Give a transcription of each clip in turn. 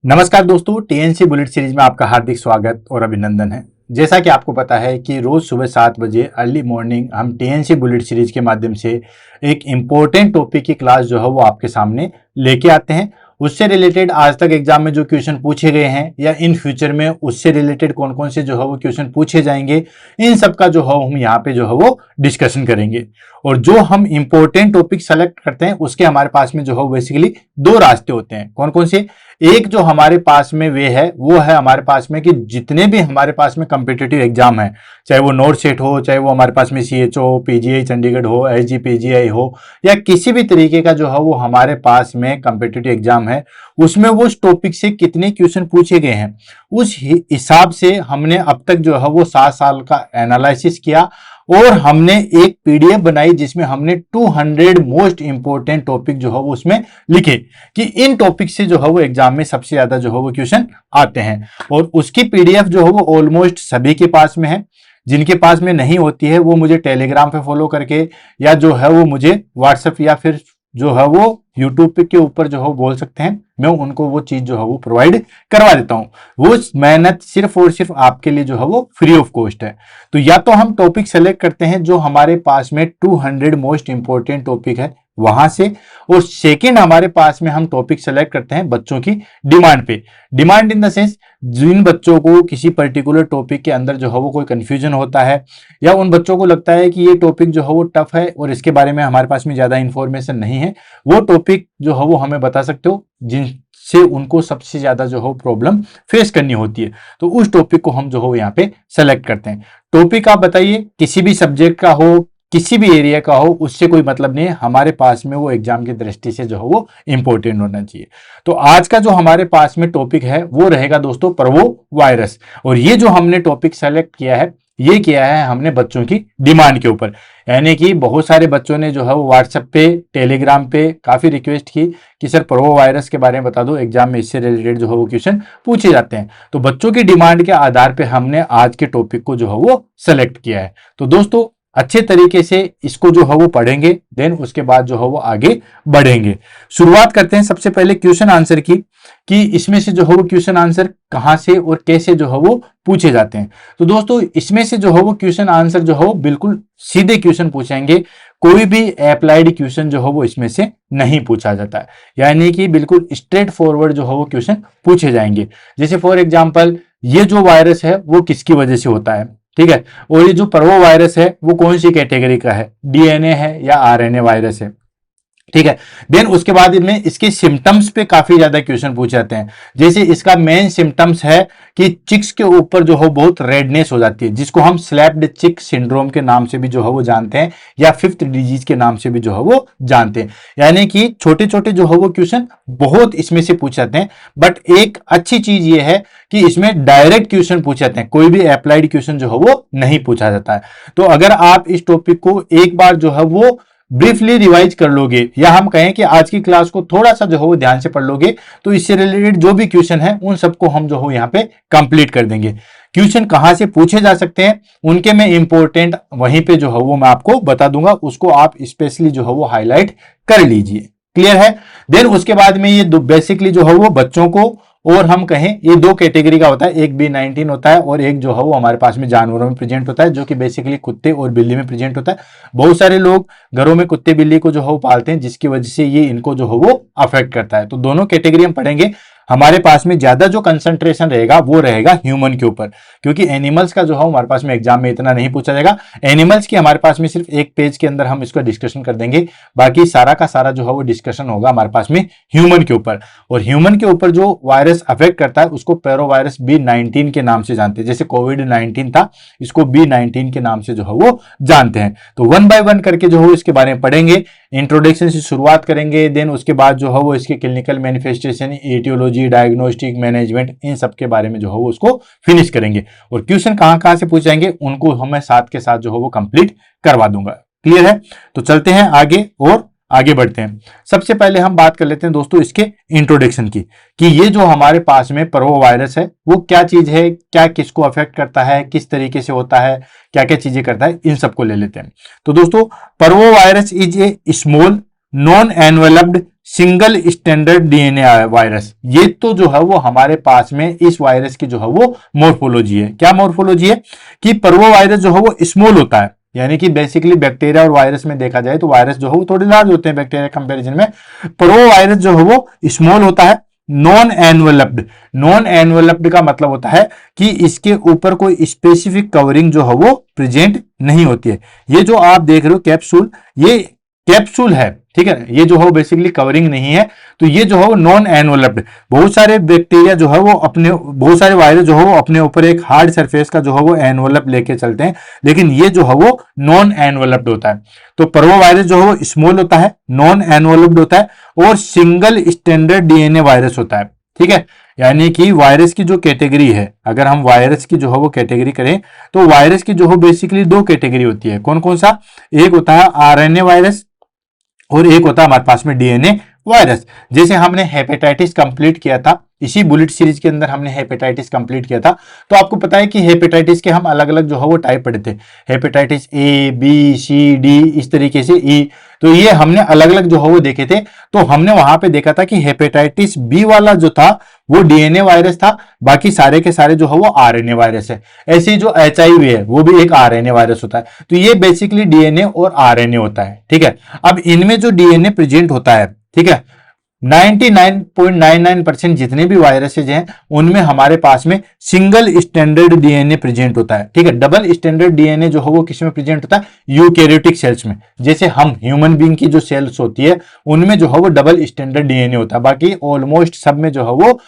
नमस्कार दोस्तों, TNC bullet series में आपका हार्दिक स्वागत और अभिनंदन है। जैसा कि आपको पता है कि रोज सुबह 7 बजे अर्ली मॉर्निंग हम टीएनसी बुलेट सीरीज के माध्यम से एक इम्पोर्टेंट टॉपिक की क्लास जो है वो आपके सामने लेके आते हैं। उससे रिलेटेड आज तक एग्जाम में जो क्वेश्चन पूछे गए हैं या इन फ्यूचर में उससे रिलेटेड कौन कौन से जो है वो क्वेश्चन पूछे जाएंगे, इन सब का जो है हम यहाँ पे जो है वो डिस्कशन करेंगे। और जो हम इंपॉर्टेंट टॉपिक सेलेक्ट करते हैं उसके हमारे पास में जो है बेसिकली दो रास्ते होते हैं। कौन कौन से? एक जो हमारे पास में वे है वो है हमारे पास में कि जितने भी हमारे पास में कॉम्पिटिटिव एग्जाम है, चाहे वो नोट सेट हो, चाहे वो हमारे पास में सीएचओ, पीजीआई चंडीगढ़ हो, एसजीपीजीआई हो, या किसी भी तरीके का जो है वो हमारे पास में कॉम्पिटिटिव एग्जाम है, उसमें वो उस टॉपिक से कितने क्वेश्चन पूछे गए हैं उस हिसाब से हमने अब तक जो है वो 7 साल का एनालिसिस किया और हमने एक पीडीएफ बनाई जिसमें हमने 200 मोस्ट इंपोर्टेंट टॉपिक जो है वो उसमें लिखे कि इन टॉपिक से जो है वो एग्जाम में सबसे ज्यादा जो है वो क्वेश्चन आते हैं। और उसकी पीडीएफ जो है वो ऑलमोस्ट सभी के पास में है। जिनके पास में नहीं होती है वो मुझे टेलीग्राम पे फॉलो करके या जो है वो मुझे व्हाट्सएप या फिर जो है वो यूट्यूब के ऊपर जो है बोल सकते हैं, मैं उनको वो चीज जो है वो प्रोवाइड करवा देता हूं। वो मेहनत सिर्फ और सिर्फ आपके लिए जो है वो फ्री ऑफ कॉस्ट है। तो या तो हम टॉपिक सेलेक्ट करते हैं जो हमारे पास में 200 मोस्ट इंपोर्टेंट टॉपिक है वहां से, और सेकंड हमारे पास में हम टॉपिक सेलेक्ट करते हैं बच्चों की डिमांड पे। डिमांड इन द सेंस जिन बच्चों को किसी पर्टिकुलर टॉपिक के अंदर जो है वो कोई कंफ्यूजन होता है या उन बच्चों को लगता है कि ये टॉपिक जो है वो टफ है और इसके बारे में हमारे पास में ज्यादा इंफॉर्मेशन नहीं है, वो टॉपिक जो है वो हमें बता सकते हो जिनसे उनको सबसे ज्यादा जो है प्रॉब्लम फेस करनी होती है। तो उस टॉपिक को हम जो है यहाँ पे सेलेक्ट करते हैं। टॉपिक आप बताइए, किसी भी सब्जेक्ट का हो, किसी भी एरिया का हो, उससे कोई मतलब नहीं है, हमारे पास में वो एग्जाम की दृष्टि से जो है वो इंपॉर्टेंट होना चाहिए। तो आज का जो हमारे पास में टॉपिक है वो रहेगा दोस्तों पर्वो वायरस। और ये जो हमने टॉपिक सेलेक्ट किया है ये किया है हमने बच्चों की डिमांड के ऊपर, यानी कि बहुत सारे बच्चों ने जो है वो व्हाट्सएप पे, टेलीग्राम पे काफी रिक्वेस्ट की कि सर पर्वो वायरस के बारे में बता दो, एग्जाम में इससे रिलेटेड जो है वो क्वेश्चन पूछे जाते हैं। तो बच्चों की डिमांड के आधार पे हमने आज के टॉपिक को जो है वो सेलेक्ट किया है। तो दोस्तों अच्छे तरीके से इसको जो है वो पढ़ेंगे, देन उसके बाद जो है वो आगे बढ़ेंगे। शुरुआत करते हैं सबसे पहले क्वेश्चन आंसर की, कि इसमें से जो है वो क्वेश्चन आंसर कहां से और कैसे जो है वो पूछे जाते हैं। तो दोस्तों इसमें से जो है वो क्वेश्चन आंसर जो है वो बिल्कुल सीधे क्वेश्चन पूछेंगे, कोई भी अप्लाइड क्वेश्चन जो है वो इसमें से नहीं पूछा जाता है, यानी कि बिल्कुल स्ट्रेट फॉरवर्ड जो है वो क्वेश्चन पूछे जाएंगे। जैसे फॉर एग्जाम्पल ये जो वायरस है वो किसकी वजह से होता है, ठीक है, और ये जो पर्वो वायरस है वो कौन सी कैटेगरी का है, डीएनए है या आरएनए वायरस है, ठीक है। देन उसके बाद इनमें इसके सिम्टम्स पे काफी ज्यादा क्वेश्चन पूछे जाते हैं। जैसे इसका मेन सिम्टम्स है कि चिक्स के ऊपर जो है बहुत रेडनेस हो जाती है, जिसको हम स्लैप्ड चिक सिंड्रोम के नाम से भी जो है वो जानते हैं या फिफ्थ डिजीज के नाम से भी जो है वो जानते हैं। यानी कि छोटे छोटे जो है वो क्वेश्चन बहुत इसमें से पूछे जाते हैं। बट एक अच्छी चीज ये है कि इसमें डायरेक्ट क्वेश्चन पूछे जाते हैं, कोई भी अप्लाइड क्वेश्चन जो है वो नहीं पूछा जाता है। तो अगर आप इस टॉपिक को एक बार जो है वो ब्रीफली रिवाइज कर लोगे, या हम कहें कि आज की क्लास को थोड़ा सा जो है वो ध्यान से पढ़ लोगे, तो इससे रिलेटेड जो भी क्वेश्चन है उन सबको हम जो है यहाँ पे कंप्लीट कर देंगे। क्वेश्चन कहां से पूछे जा सकते हैं उनके में इंपॉर्टेंट वहीं पे जो है वो मैं आपको बता दूंगा, उसको आप स्पेशली जो है वो हाईलाइट कर लीजिए। क्लियर है? देन उसके बाद में ये बेसिकली जो है वो बच्चों को, और हम कहें ये दो कैटेगरी का होता है, एक B19 होता है और एक जो है वो हमारे पास में जानवरों में प्रेजेंट होता है, जो कि बेसिकली कुत्ते और बिल्ली में प्रेजेंट होता है। बहुत सारे लोग घरों में कुत्ते बिल्ली को जो है वो पालते हैं, जिसकी वजह से ये इनको जो है वो अफेक्ट करता है। तो दोनों कैटेगरी हम पढ़ेंगे। हमारे पास में ज्यादा जो कंसंट्रेशन रहेगा वो रहेगा ह्यूमन के ऊपर, क्योंकि एनिमल्स का जो है हमारे पास में एग्जाम में इतना नहीं पूछा जाएगा। एनिमल्स की हमारे पास में सिर्फ एक पेज के अंदर हम इसको डिस्कशन कर देंगे, बाकी सारा का सारा जो है वो डिस्कशन होगा हमारे पास में ह्यूमन के ऊपर। और ह्यूमन के ऊपर जो वायरस अफेक्ट करता है उसको पैरोवायरस B19 के नाम से जानते हैं। जैसे कोविड-19 था, इसको B19 के नाम से जो है वो जानते हैं। तो 1 बाय 1 करके जो है इसके बारे में पढ़ेंगे, इंट्रोडक्शन से शुरुआत करेंगे, देन उसके बाद जो है वो इसके clinical manifestation, aetiology, diagnostic, management, इन सब के बारे में जो है वो उसको फिनिश करेंगे। और क्वेश्चन कहां कहां से पूछ जाएंगे उनको हमें साथ के साथ जो है वो कंप्लीट करवा दूंगा। क्लियर है? तो चलते हैं आगे और आगे बढ़ते हैं। सबसे पहले हम बात कर लेते हैं दोस्तों इसके इंट्रोडक्शन की, कि ये जो हमारे पास में पर्वो वायरस है वो क्या चीज है, क्या किसको अफेक्ट करता है, किस तरीके से होता है, क्या क्या चीजें करता है, इन सबको ले लेते हैं। तो दोस्तों पर्वो virus is a small non enveloped single standard DNA virus. ये तो जो है वो हमारे पास में इस वायरस की जो है वो मोर्फोलॉजी है। क्या मोर्फोलॉजी है कि पर्वो वायरस जो है वो स्मॉल होता है, यानी कि बेसिकली बैक्टीरिया और वायरस में देखा जाए तो वायरस जो है वो थोड़े लार्ज होते हैं बैक्टीरिया कंपैरिजन में। पर्वो वायरस जो है वो स्मॉल होता है, नॉन एनवेलप्ड। नॉन एनवेलप्ड का मतलब होता है कि इसके ऊपर कोई स्पेसिफिक कवरिंग जो है वो प्रेजेंट नहीं होती है। ये जो आप देख रहे हो कैप्सूल, ये कैप्सूल है, ठीक है, ये जो है बेसिकली कवरिंग नहीं है। तो ये जो है वो नॉन एनवेलप्ड। बहुत सारे बैक्टीरिया जो है वो अपने, बहुत सारे वायरस जो है वो अपने ऊपर एक हार्ड सरफेस का जो है वो एनवेलप लेके चलते हैं, लेकिन ये जो है वो नॉन एनवेलप्ड होता है। तो पर्वो वायरस जो है वो स्मॉल होता है, नॉन एनवेलप्ड होता है और सिंगल स्टैंडर्ड डीएनए वायरस होता है, ठीक है। यानी कि वायरस की जो कैटेगरी है, अगर हम वायरस की जो है वो कैटेगरी करें तो वायरस की जो है बेसिकली दो कैटेगरी होती है। कौन कौन सा? एक होता है आरएनए वायरस और एक होता है हमारे पास में डीएनए वायरस। जैसे हमने हेपेटाइटिस कंप्लीट किया था, इसी बुलेट सीरीज के अंदर हमने हेपेटाइटिस कंप्लीट किया था, तो आपको पता है कि हेपेटाइटिस के हम अलग अलग जो है वो टाइप पढ़े थे। Hepatitis A, B, C, D, इस तरीके से ई। तो ये हमने अलग अलग जो है वो देखे थे। तो हमने वहां पे देखा था कि हेपेटाइटिस बी वाला जो था वो डीएनए वायरस था, बाकी सारे के सारे जो है वो आरएनए वायरस है। ऐसे ही जो एचआईवी है वो भी एक आरएनए वायरस होता है। तो ये बेसिकली डीएनए और आरएनए होता है, ठीक है। अब इनमें जो डीएनए प्रेजेंट होता है, ठीक है, 99.99% जितने भी वायरसेज हैं उनमें हमारे पास में सिंगल स्टैंडर्ड डीएनए प्रेजेंट होता है, ठीक है। डबल स्टैंडर्ड डीएनए जो है वो किसमें प्रेजेंट होता है? यूकैरियोटिक सेल्स में। जैसे हम ह्यूमन बीइंग की जो सेल्स होती है उनमें जो है वो डबल स्टैंडर्ड डीएनए होता है, बाकी ऑलमोस्ट सब में जो है वो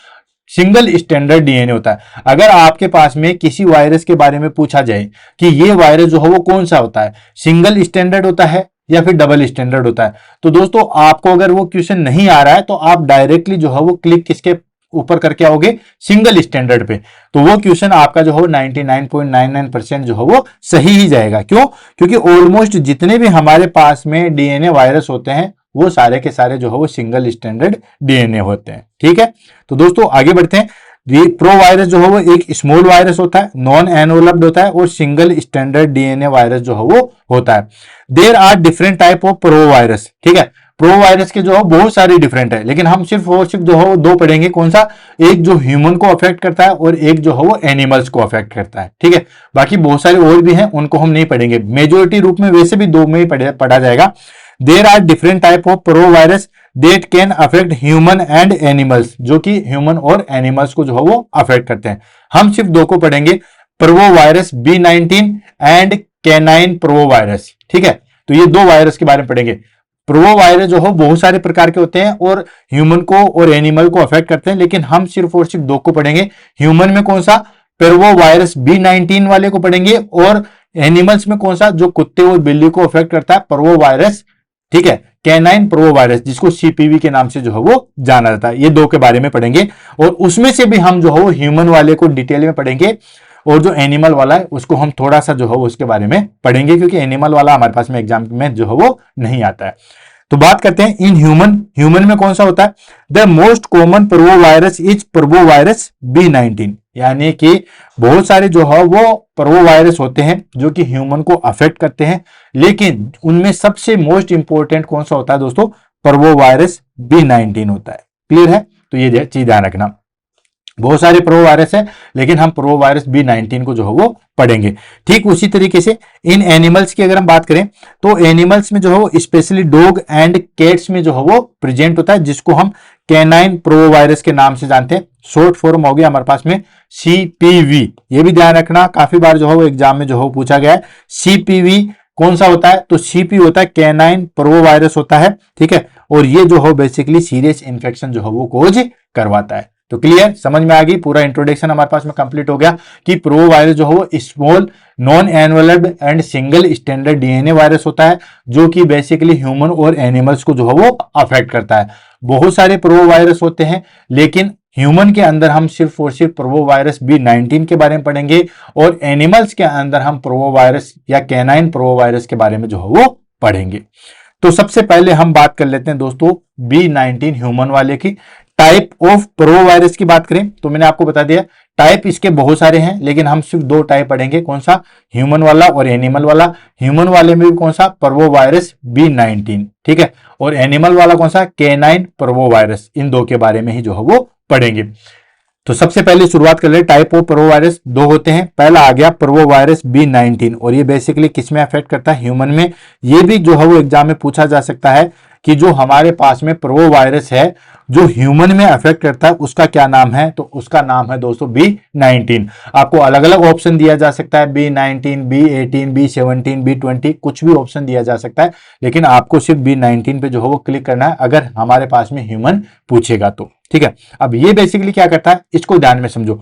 सिंगल स्टैंडर्ड डीएनए होता है। अगर आपके पास में किसी वायरस के बारे में पूछा जाए कि ये वायरस जो है वो कौन सा होता है, सिंगल स्टैंडर्ड होता है या फिर डबल स्टैंडर्ड होता है, तो दोस्तों आपको अगर वो क्वेश्चन नहीं आ रहा है तो आप डायरेक्टली जो है वो क्लिक किसके ऊपर करके आओगे? सिंगल स्टैंडर्ड पे। तो वो क्वेश्चन आपका जो है 99.99% जो है वो सही ही जाएगा। क्यों? क्योंकि ऑलमोस्ट जितने भी हमारे पास में डीएनए वायरस होते हैं वो सारे के सारे जो है वो सिंगल स्टैंडर्ड डीएनए होते हैं, ठीक है। तो दोस्तों आगे बढ़ते हैं। प्रो वायरस जो है वो एक स्मॉल वायरस होता है, नॉन एनवेलप्ड होता है और सिंगल स्टैंडर्ड डीएनए वायरस जो है वो होता है। There are different type of parvo virus, ठीक है। प्रो वायरस के जो है बहुत सारी डिफरेंट है, लेकिन हम सिर्फ और सिर्फ जो है वो दो पढ़ेंगे। कौन सा? एक जो ह्यूमन को अफेक्ट करता है और एक जो है वो एनिमल्स को अफेक्ट करता है, ठीक है। बाकी बहुत सारे और भी हैं, उनको हम नहीं पढ़ेंगे। मेजोरिटी रूप में वैसे भी दो में ही पढ़ा जाएगा। There are different type of parvo virus that can affect human and animals, जो कि ह्यूमन और एनिमल्स को जो है वो अफेक्ट करते हैं। हम सिर्फ दो को पढ़ेंगे, पर्वो वायरस B19 एंड कैनाइन पर्वो वायरस, ठीक है। तो ये दो वायरस के बारे में पढ़ेंगे। पर्वो वायरस जो है बहुत सारे प्रकार के होते हैं और ह्यूमन को और एनिमल को अफेक्ट करते हैं, लेकिन हम सिर्फ और सिर्फ दो को पढ़ेंगे। ह्यूमन में कौन सा? पर्वो वायरस B19 वाले को पढ़ेंगे, और एनिमल्स में कौन सा? जो कुत्ते और बिल्ली को अफेक्ट करता है, पर्वो वायरस, ठीक है, कैनाइन पर्वो वायरस, जिसको सीपीवी के नाम से जो है वो जाना जाता है। ये दो के बारे में पढ़ेंगे और उसमें से भी हम जो है वो ह्यूमन वाले को डिटेल में पढ़ेंगे और जो एनिमल वाला है उसको हम थोड़ा सा जो है उसके बारे में पढ़ेंगे, क्योंकि एनिमल वाला हमारे पास में एग्जाम में जो है वो नहीं आता है। तो बात करते हैं इन ह्यूमन में कौन सा होता है? द मोस्ट कॉमन पर्वो वायरस इज पर्वो वायरस B19, यानी कि बहुत सारे जो है वो पर्वो वायरस होते हैं जो कि ह्यूमन को अफेक्ट करते हैं, लेकिन उनमें सबसे मोस्ट इंपॉर्टेंट कौन सा होता है दोस्तों? पर्वो वायरस B19 होता है। क्लियर है? तो ये चीज ध्यान रखना। बहुत सारे पर्वो वायरस है, लेकिन हम पर्वो वायरस B19 को जो है वो पढ़ेंगे। ठीक उसी तरीके से इन एनिमल्स की अगर हम बात करें तो एनिमल्स में जो है वो स्पेशली डॉग एंड कैट्स में जो है वो प्रेजेंट होता है, जिसको हम कैनाइन पर्वो वायरस के नाम से जानते हैं। शॉर्ट फॉर्म हो गया हमारे पास में CPV। ये भी ध्यान रखना, काफी बार जो है वो एग्जाम में जो है पूछा गया है। CPV कौन सा होता है? तो CP होता है कैनाइन पर्वो वायरस होता है, ठीक है। और ये जो है बेसिकली सीरियस इंफेक्शन जो है वो कोज करवाता है। तो क्लियर, समझ में आ गई? पूरा इंट्रोडक्शन हमारे पास में कंप्लीट हो गया कि पर्वो वायरस जो है वो small non enveloped and single standard DNA virus होता है, जो कि बेसिकली ह्यूमन और एनिमल्स को जो है वो अफेक्ट करता है। बहुत सारे पर्वो वायरस होते हैं, लेकिन ह्यूमन के अंदर हम सिर्फ और सिर्फ पर्वो वायरस B19 के बारे में पढ़ेंगे और एनिमल्स के अंदर हम पर्वो वायरस या कैनाइन पर्वो वायरस के बारे में जो है वो पढ़ेंगे। तो सबसे पहले हम बात कर लेते हैं दोस्तों B19 ह्यूमन वाले की। टाइप ऑफ पर्वो वायरस की बात करें तो मैंने आपको बता दिया टाइप इसके बहुत सारे हैं, लेकिन हम सिर्फ दो टाइप पढ़ेंगे, कौन सा, ह्यूमन वाला और एनिमल वाला। ह्यूमन वाले में भी कौन सा, पर्वोवायरस B19, ठीक है, और एनिमल वाला कौन सा, कैनाइन पर्वोवायरस। इन दो के बारे में ही जो है वो पढ़ेंगे। तो सबसे पहले शुरुआत कर ले, टाइप ऑफ पर्वोवायरस दो होते हैं। पहला आ गया पर्वोवायरस B19, और ये बेसिकली किस में अफेक्ट करता है, ह्यूमन में। ये भी जो है वो एग्जाम में पूछा जा सकता है कि जो हमारे पास में पर्वोवायरस है जो ह्यूमन में अफेक्ट करता है उसका क्या नाम है, तो उसका नाम है दोस्तों B19। आपको अलग अलग ऑप्शन दिया जा सकता है, B19, B18, B17, B20, कुछ भी ऑप्शन दिया जा सकता है, लेकिन आपको सिर्फ B19 पे जो है वो क्लिक करना है अगर हमारे पास में ह्यूमन पूछेगा तो, ठीक है। अब ये बेसिकली क्या करता है, इसको ध्यान में समझो।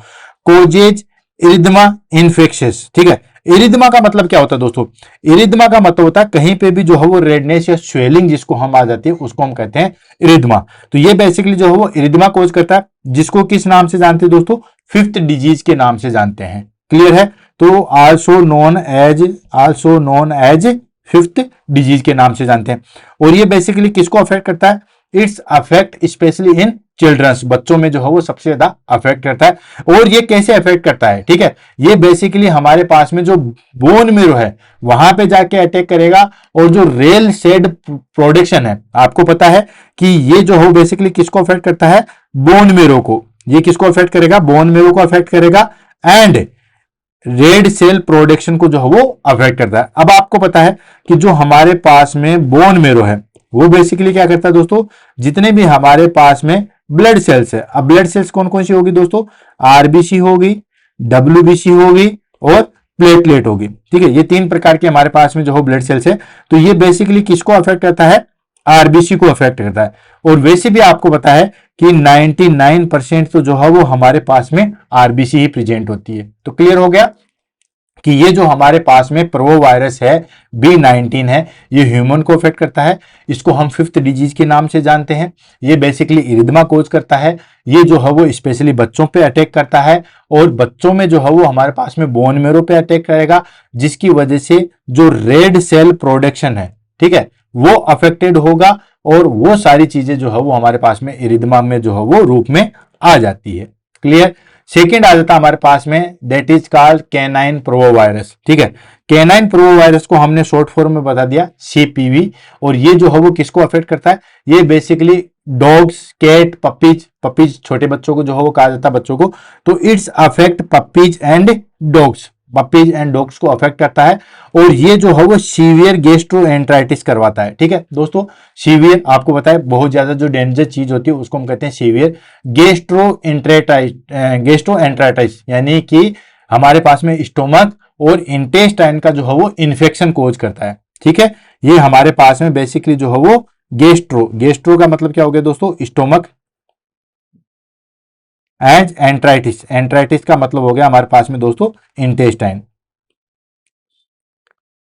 कोजेज इरिथमा इन्फेक्शियस, ठीक है। इरिथमा का मतलब क्या होता है दोस्तों, इरिथमा का मतलब होता है कहीं पे भी जो है वो रेडनेस या स्वेलिंग जिसको हम आ जाती है उसको हम कहते हैं इरिथमा। तो ये बेसिकली जो है वो इरिथमा कोज करता है, जिसको किस नाम से जानते हैं दोस्तों, फिफ्थ डिजीज के नाम से जानते हैं। क्लियर है, तो also known as fifth disease के नाम से जानते हैं। और ये बेसिकली किसको अफेक्ट करता है, it's affect specially in childrens, बच्चों में जो है वो सबसे ज्यादा अफेक्ट करता है। और ये कैसे अफेक्ट करता है, ठीक है, ये बेसिकली हमारे पास में जो बोन मेरो है वहां पे जाके अटैक करेगा, और जो रेल सेड प्रोडक्शन है, आपको पता है कि ये जो है बेसिकली किसको अफेक्ट करता है, बोन मेरो को। ये किसको अफेक्ट करेगा, बोन मेरो को अफेक्ट करेगा, एंड रेड सेल प्रोडक्शन को जो है वो अफेक्ट करता है। अब आपको पता है कि जो हमारे पास में बोन मेरो है वो बेसिकली क्या करता है दोस्तों, जितने भी हमारे पास में ब्लड सेल्स है, अब ब्लड सेल्स कौन कौन सी होगी दोस्तों, आरबीसी होगी, डब्ल्यूबीसी होगी और प्लेटलेट होगी, ठीक है। ये तीन प्रकार के हमारे पास में जो है ब्लड सेल्स है। तो ये बेसिकली किसको अफेक्ट करता है, आरबीसी को अफेक्ट करता है। और वैसे भी आपको पता है कि 99% तो जो है वो हमारे पास में आरबीसी ही प्रेजेंट होती है। तो क्लियर हो गया कि ये जो हमारे पास में पर्वोवायरस है B19 है, ये ह्यूमन को अफेक्ट करता है। इसको हम फिफ्थ डिजीज के नाम से जानते हैं। ये बेसिकली इरिथमा कोज करता है। ये जो है वो स्पेशली बच्चों पे अटैक करता है, और बच्चों में जो है वो हमारे पास में बोन मेरो पे अटैक करेगा, जिसकी वजह से जो रेड सेल प्रोडक्शन है, ठीक है, वो अफेक्टेड होगा, और वो सारी चीजें जो है वो हमारे पास में इरिथमा में जो है वो रूप में आ जाती है। क्लियर। सेकेंड आ जाता है हमारे पास में, दैट इज कॉल्ड कैनाइन पर्वोवायरस, ठीक है। कैनाइन पर्वोवायरस को हमने शॉर्ट फॉर्म में बता दिया CPV। और ये जो है वो किसको अफेक्ट करता है, ये बेसिकली डॉग्स, कैट, पपीज छोटे बच्चों को जो है वो कहा जाता है बच्चों को। तो it's affect puppies and dogs को अफेक्ट करता है। और ये जो है वो सीवियर गैस्ट्रोएंटेराइटिस करवाता है, ठीक है दोस्तों। सीवियर आपको पता है बहुत ज्यादा जो डेंजर चीज होती है उसको हम कहते हैं सीवियर गैस्ट्रोएंटेराइटिस, यानी कि हमारे पास में स्टोमक और इंटेस्टाइन का जो है वो इन्फेक्शन कोज करता है, ठीक है। ये हमारे पास में बेसिकली जो है वो गेस्ट्रो का मतलब क्या हो गया दोस्तों, स्टोमक, एंड एंट्राइटिस का मतलब हो गया हमारे पास में दोस्तों इंटेस्टाइन,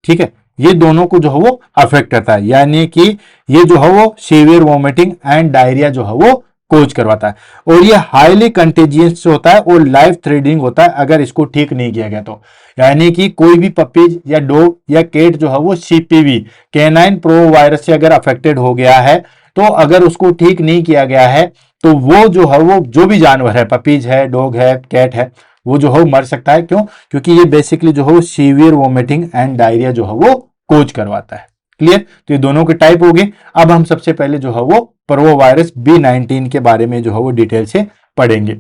ठीक है। ये दोनों को जो है वो अफेक्ट करता है, यानी कि ये जो है वो सीवियर वोमिटिंग एंड डायरिया जो है वो कोज करवाता है। और ये हाईली कंटेजियस होता है और लाइफ थ्रेटनिंग होता है अगर इसको ठीक नहीं किया गया तो। यानी कि कोई भी पपीज या डॉग या कैट जो है वो CPV कैनाइन पर्वोवायरस से अगर अफेक्टेड हो गया है, तो अगर उसको ठीक नहीं किया गया है तो वो जो है वो जो भी जानवर है, पपीज है, डॉग है, कैट है, वो जो है मर सकता है। क्यों, क्योंकि ये बेसिकली जो है वो सीवियर वोमिटिंग एंड डायरिया जो है वो कोज करवाता है। क्लियर। तो ये दोनों के टाइप हो गए। अब हम सबसे पहले जो है वो पर्वोवायरस B19 के बारे में जो है वो डिटेल से पढ़ेंगे।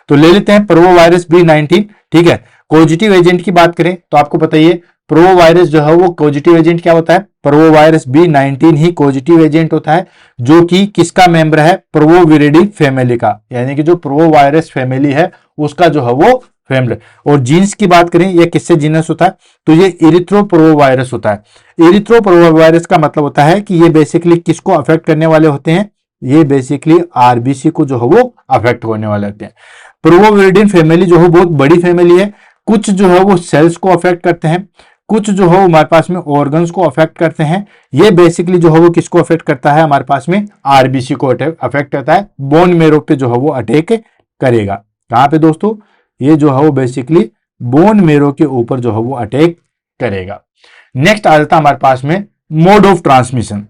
तो ले लेते हैं पर्वोवायरस B19, ठीक है। कोजिटिव एजेंट की बात करें तो आपको पता ही है पर्वोवायरस जो है वो कोजिटिव एजेंट क्या होता है, पर्वोवायरस B19 ही कोजिटिव एजेंट होता है, जो कि किसका मेंबर है, पर्वोविरिडी फैमिली का, यानी कि जो पर्वोवायरस फैमिली है उसका जो है वो फैमिली। और जीन्स की बात करें, ये किससे जीनस होता है, तो ये इरिथ्रोपर्वोवायरस होता है। इरिथ्रोपर्वोवायरस का मतलब होता है कि ये बेसिकली किसको अफेक्ट करने वाले होते हैं, ये बेसिकली आरबीसी को जो है वो अफेक्ट होने वाले होते हैं। पर्वोविरिडिन फैमिली जो है बहुत बड़ी फैमिली है। कुछ जो है वो सेल्स को अफेक्ट करते हैं, कुछ जो है हमारे पास में ऑर्गन्स को अफेक्ट करते हैं। ये बेसिकली जो है वो किसको अफेक्ट करता है, हमारे पास में आरबीसी को अफेक्ट करता है। बोन मेरो पे जो है वो अटैक करेगा। कहां पे दोस्तों, ये जो है वो बेसिकली बोन मेरो के ऊपर जो है वो अटैक करेगा। नेक्स्ट आ जाता है हमारे पास में mode of transmission.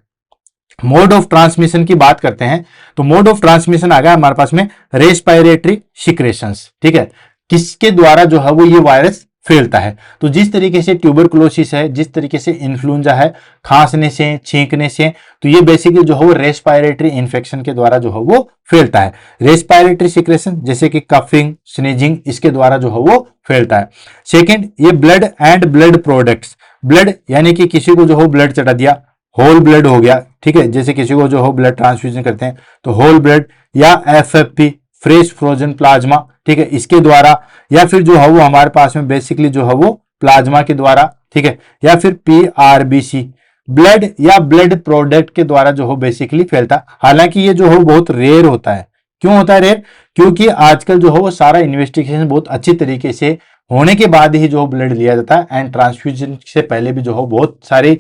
Mode of transmission की बात करते हैं तो मोड ऑफ ट्रांसमिशन आ गया हमारे पास में रेस्पिरेटरी सिक्रेशंस, ठीक है। किसके द्वारा जो है वो ये वायरस फैलता है। तो जिस तरीके से ट्यूबरकुलोसिस है, जिस तरीके से इन्फ्लुएंजा है, खांसने से, छींकने से, तो ये बेसिकली जो है वो रेस्पिरेटरी इन्फेक्शन के द्वारा जो है वो फैलता है। रेस्पिरेटरी सिक्रेशन जैसे कि कफिंग, स्नीजिंग, इसके द्वारा जो है वो फैलता है। सेकंड, ये blood and blood products, blood यानी कि किसी को जो हो ब्लड चढ़ा दिया, होल ब्लड हो गया, ठीक है, जैसे किसी को जो हो ब्लड ट्रांसफ्यूजन करते हैं तो होल ब्लड, या एफएफपी, फ्रेश फ्रोजन प्लाज्मा, ठीक है, इसके द्वारा, या फिर जो है वो हमारे पास में बेसिकली जो है वो प्लाज्मा के द्वारा, ठीक है, या फिर पीआरबीसी, ब्लड या ब्लड प्रोडक्ट के द्वारा जो हो बेसिकली फैलता। हालांकि ये जो हो बहुत रेयर होता है। क्यों होता है रेयर? क्योंकि आजकल जो हो वो सारा इन्वेस्टिगेशन बहुत अच्छी तरीके से होने के बाद ही जो हो ब्लड लिया जाता है, एंड ट्रांसफ्यूजन से पहले भी जो हो बहुत सारे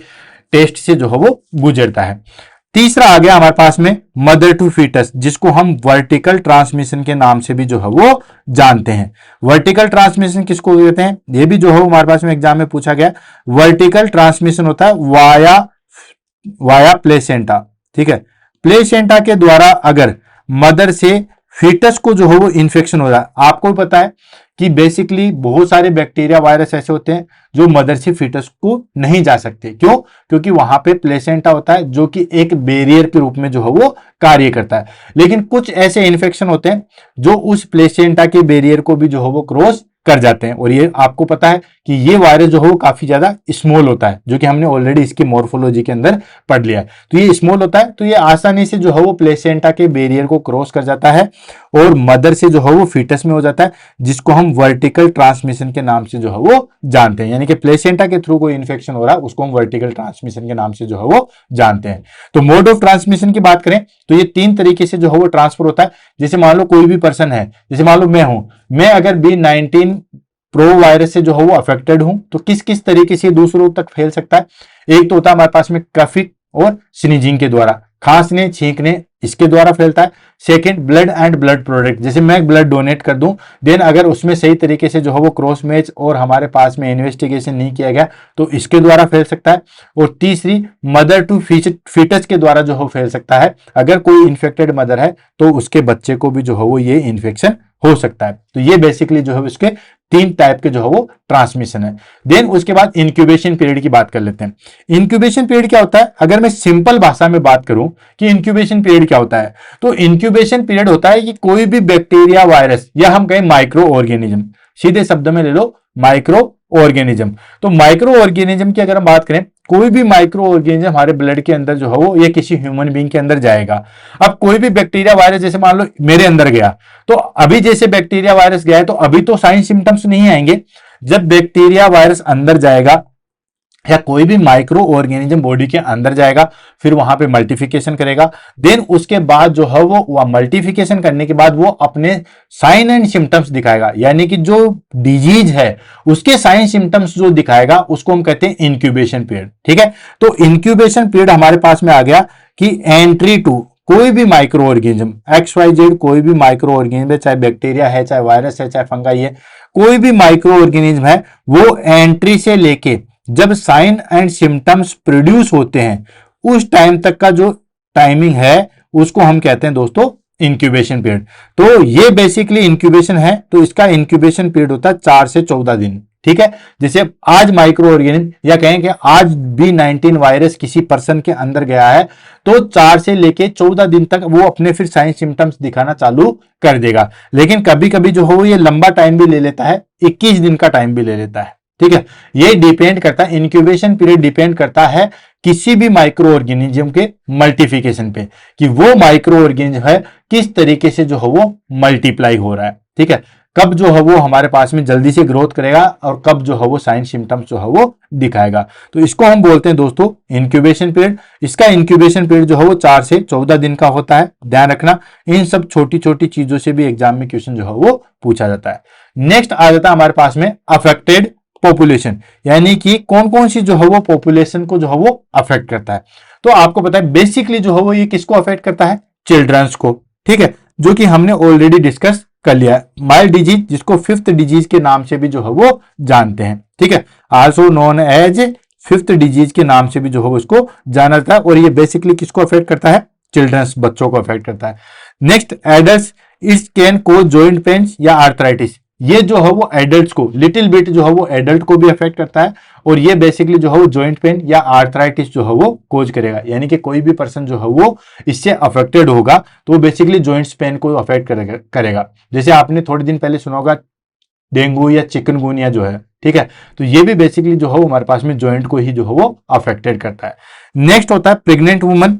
टेस्ट से जो है वो गुजरता है। तीसरा आ गया हमारे पास में मदर टू फीटस, जिसको हम वर्टिकल ट्रांसमिशन के नाम से भी जो है वो जानते हैं। वर्टिकल ट्रांसमिशन किसको कहते हैं? ये भी जो है हमारे पास में एग्जाम में पूछा गया। वर्टिकल ट्रांसमिशन होता है वाया प्लेसेंटा, ठीक है, प्लेसेंटा के द्वारा अगर मदर से फीटस को जो है वो इन्फेक्शन हो रहा है। आपको पता है कि बेसिकली बहुत सारे बैक्टीरिया वायरस ऐसे होते हैं जो मदर से फीटस को नहीं जा सकते। क्यों? क्योंकि वहां पे प्लेसेंटा होता है जो कि एक बैरियर के रूप में जो है वो कार्य करता है। लेकिन कुछ ऐसे इन्फेक्शन होते हैं जो उस प्लेसेंटा के बैरियर को भी जो है वो क्रॉस कर जाते हैं, और ये आपको पता है कि ये वायरस जो है वो काफी ज्यादा स्मॉल होता है, जो कि हमने ऑलरेडी इसकी मॉर्फोलॉजी के अंदर पढ़ लिया है। तो ये स्मॉल होता है, तो ये आसानी से जो है वो प्लेसेंटा के बैरियर को क्रॉस कर जाता है और मदर से जो है वो फीटस में हो जाता है, जिसको हम वर्टिकल ट्रांसमिशन के नाम से जो है वो जानते हैं। यानी कि प्लेसेंटा के थ्रू कोई इन्फेक्शन हो रहा है उसको हम वर्टिकल ट्रांसमिशन के नाम से जो है वो जानते हैं। तो मोड ऑफ ट्रांसमिशन की बात करें तो ये 3 तरीके से जो है वो ट्रांसफर होता है। जैसे मान लो कोई भी पर्सन है, जैसे मान लो मैं हूं, मैं अगर B19 प्रो वायरस से जो है वो अफेक्टेड हूं तो किस किस तरीके से दूसरों तक फैल सकता है? एक तो होता है हमारे पास में कफिंग और स्नीजिंग के द्वारा, खांसने, छींकने, इसके द्वारा फैलता है। Second, blood and blood product, जैसे मैं ब्लड डोनेट कर दूं, देन अगर उसमें सही तरीके से जो है वो क्रॉस मैच और हमारे पास में इन्वेस्टिगेशन नहीं किया गया तो इसके द्वारा फैल सकता है। और तीसरी, मदर टू फीटस के द्वारा जो हो फैल सकता है। अगर कोई इन्फेक्टेड मदर है तो उसके बच्चे को भी जो है वो ये इन्फेक्शन हो सकता है। तो ये बेसिकली जो है उसके 3 टाइप के जो है वो ट्रांसमिशन है। देन उसके बाद इंक्यूबेशन पीरियड की बात कर लेते हैं। इंक्यूबेशन पीरियड क्या होता है? अगर मैं सिंपल भाषा में बात करूं कि इंक्यूबेशन पीरियड क्या होता है, तो इंक्यूबेशन पीरियड होता है कि कोई भी बैक्टीरिया, वायरस, या हम कहें माइक्रो ऑर्गेनिज्म, सीधे शब्द में ले लो माइक्रो ऑर्गेनिज्म। तो माइक्रो ऑर्गेनिज्म की अगर हम बात करें, कोई भी माइक्रो ऑर्गेनिज्म हमारे ब्लड के अंदर जो है वो ये किसी ह्यूमन बीइंग के अंदर जाएगा। अब कोई भी बैक्टीरिया वायरस जैसे मान लो मेरे अंदर गया, तो अभी जैसे बैक्टीरिया वायरस गया है तो अभी तो साइन सिम्टम्स नहीं आएंगे। जब बैक्टीरिया वायरस अंदर जाएगा या कोई भी माइक्रो ऑर्गेनिज्म बॉडी के अंदर जाएगा, फिर वहां पे मल्टीफिकेशन करेगा, देन उसके बाद जो है वो मल्टीफिकेशन करने के बाद वो अपने साइन एंड सिम्टम्स दिखाएगा। यानी कि जो डिजीज है उसके साइन सिम्टम्स जो दिखाएगा उसको हम कहते हैं इंक्यूबेशन पीरियड, ठीक है। तो इंक्यूबेशन पीरियड हमारे पास में आ गया कि एंट्री टू कोई भी माइक्रो ऑर्गेनिज्म XYZ, कोई भी माइक्रो ऑर्गेनिज्म है, चाहे बैक्टीरिया है, चाहे वायरस है, चाहे फंगाई है, कोई भी माइक्रो ऑर्गेनिज्म है, वो एंट्री से लेके जब साइन एंड सिम्टम्स प्रोड्यूस होते हैं उस टाइम तक का जो टाइमिंग है उसको हम कहते हैं दोस्तों इंक्यूबेशन पीरियड। तो ये बेसिकली इंक्यूबेशन है, तो इसका इंक्यूबेशन पीरियड होता है 4 से 14 दिन, ठीक है। जैसे आज माइक्रो ऑर्गेनिज्म या कहें कि आज B19 वायरस किसी पर्सन के अंदर गया है तो 4 से लेके 14 दिन तक वो अपने फिर साइन सिम्टम्स दिखाना चालू कर देगा। लेकिन कभी कभी जो हो ये लंबा टाइम भी ले लेता है, 21 दिन का टाइम भी ले लेता है, ठीक है। ये डिपेंड करता है, इंक्यूबेशन पीरियड डिपेंड करता है किसी भी माइक्रो ऑर्गेनिज्म के मल्टीफिकेशन पे, कि वो माइक्रो ऑर्गेनिज्म है किस तरीके से जो है वो मल्टीप्लाई हो रहा है, ठीक है। कब जो है वो हमारे पास में जल्दी से ग्रोथ करेगा और कब जो है वो साइन सिम्टम्स जो है वो दिखाएगा। तो इसको हम बोलते हैं दोस्तों इंक्यूबेशन पीरियड। इसका इंक्यूबेशन पीरियड जो है वो 4 से 14 दिन का होता है। ध्यान रखना, इन सब छोटी छोटी चीजों से भी एग्जाम में क्वेश्चन जो है वो पूछा जाता है। नेक्स्ट आ जाता है हमारे पास में अफेक्टेड पॉपुलेशन, यानी कि कौन कौन सी जो है वो पॉपुलेशन को जो है वो अफेक्ट करता है। तो आपको पता है बेसिकली जो है वो ये किसको अफेक्ट करता है? चिल्ड्रंस को, ठीक है, जो कि हमने ऑलरेडी डिस्कस कर लिया है। माइल्ड डिजीज, जिसको 5th डिजीज के नाम से भी जो है वो जानते हैं, ठीक है, also known as 5th disease के नाम से भी जो है उसको जाना जाता है। और ये बेसिकली किसको अफेक्ट करता है? चिल्ड्रंस, बच्चों को अफेक्ट करता है। Next, adult, it can cause joint pains या आर्थराइटिस, ये जो है वो एडल्ट को लिटिल बिट जो है वो एडल्ट को भी अफेक्ट करता है, और ये बेसिकली जो है वो जॉइंट पेन या आर्थराइटिस जो है वो कोज करेगा। यानी कि कोई भी पर्सन जो है वो इससे अफेक्टेड होगा तो वो बेसिकली जॉइंट्स पेन को अफेक्ट करेगा। जैसे आपने थोड़े दिन पहले सुना होगा डेंगू या चिकनगुनिया जो है, ठीक है, तो ये भी बेसिकली जो है वो हमारे पास में जॉइंट को ही जो है वो अफेक्टेड करता है। नेक्स्ट होता है प्रेग्नेंट वुमन।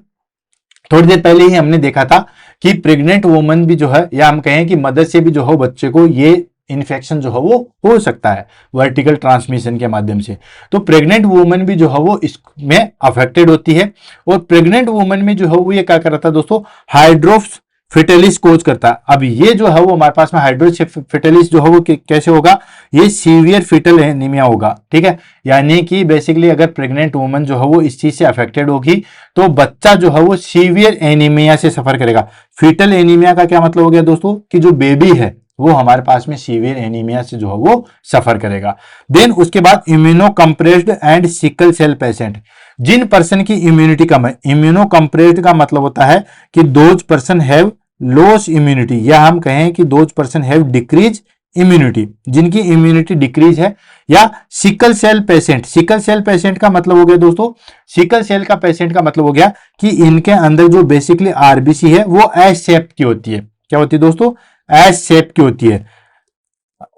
थोड़ी देर पहले ही हमने देखा था कि प्रेग्नेंट वुमन भी जो है, या हम कहें कि मदर से भी जो है बच्चे को ये इन्फेक्शन जो है वो हो सकता है वर्टिकल ट्रांसमिशन के माध्यम से। तो प्रेग्नेंट वुमन भी जो है वो इसमें अफेक्टेड होती है। और प्रेग्नेंट वुमन में जो है वो ये क्या करता है दोस्तों, हाइड्रोप्स फिटेलिस कोज करता है। अब ये जो है वो हमारे पास में हाइड्रोप्स फिटेलिस जो है वो कैसे होगा, ये सीवियर फिटल एनीमिया होगा, ठीक है। यानी कि बेसिकली अगर प्रेग्नेंट वुमन जो है वो इस चीज से अफेक्टेड होगी तो बच्चा जो है वो सीवियर एनीमिया से सफर करेगा। फिटल एनीमिया का क्या मतलब हो गया दोस्तों, कि जो बेबी है वो हमारे पास में सीवियर एनीमिया से जो है वो सफर करेगा। देन उसके बाद immuno compressed and sickle cell patient, जिन पर्सन की इम्यूनिटी कम है। इम्यूनो कंप्रेस्ड का मतलब होता है कि those person have lose immunity, या हम कहें कि those person have decrease immunity, जिनकी इम्यूनिटी डिक्रीज है। या sickle cell patient, sickle cell patient का मतलब हो गया दोस्तों, सिकल सेल का पेशेंट का मतलब हो गया कि इनके अंदर जो बेसिकली आरबीसी है वो एस शेप की होती है। क्या होती है दोस्तों, एस शेप की होती है।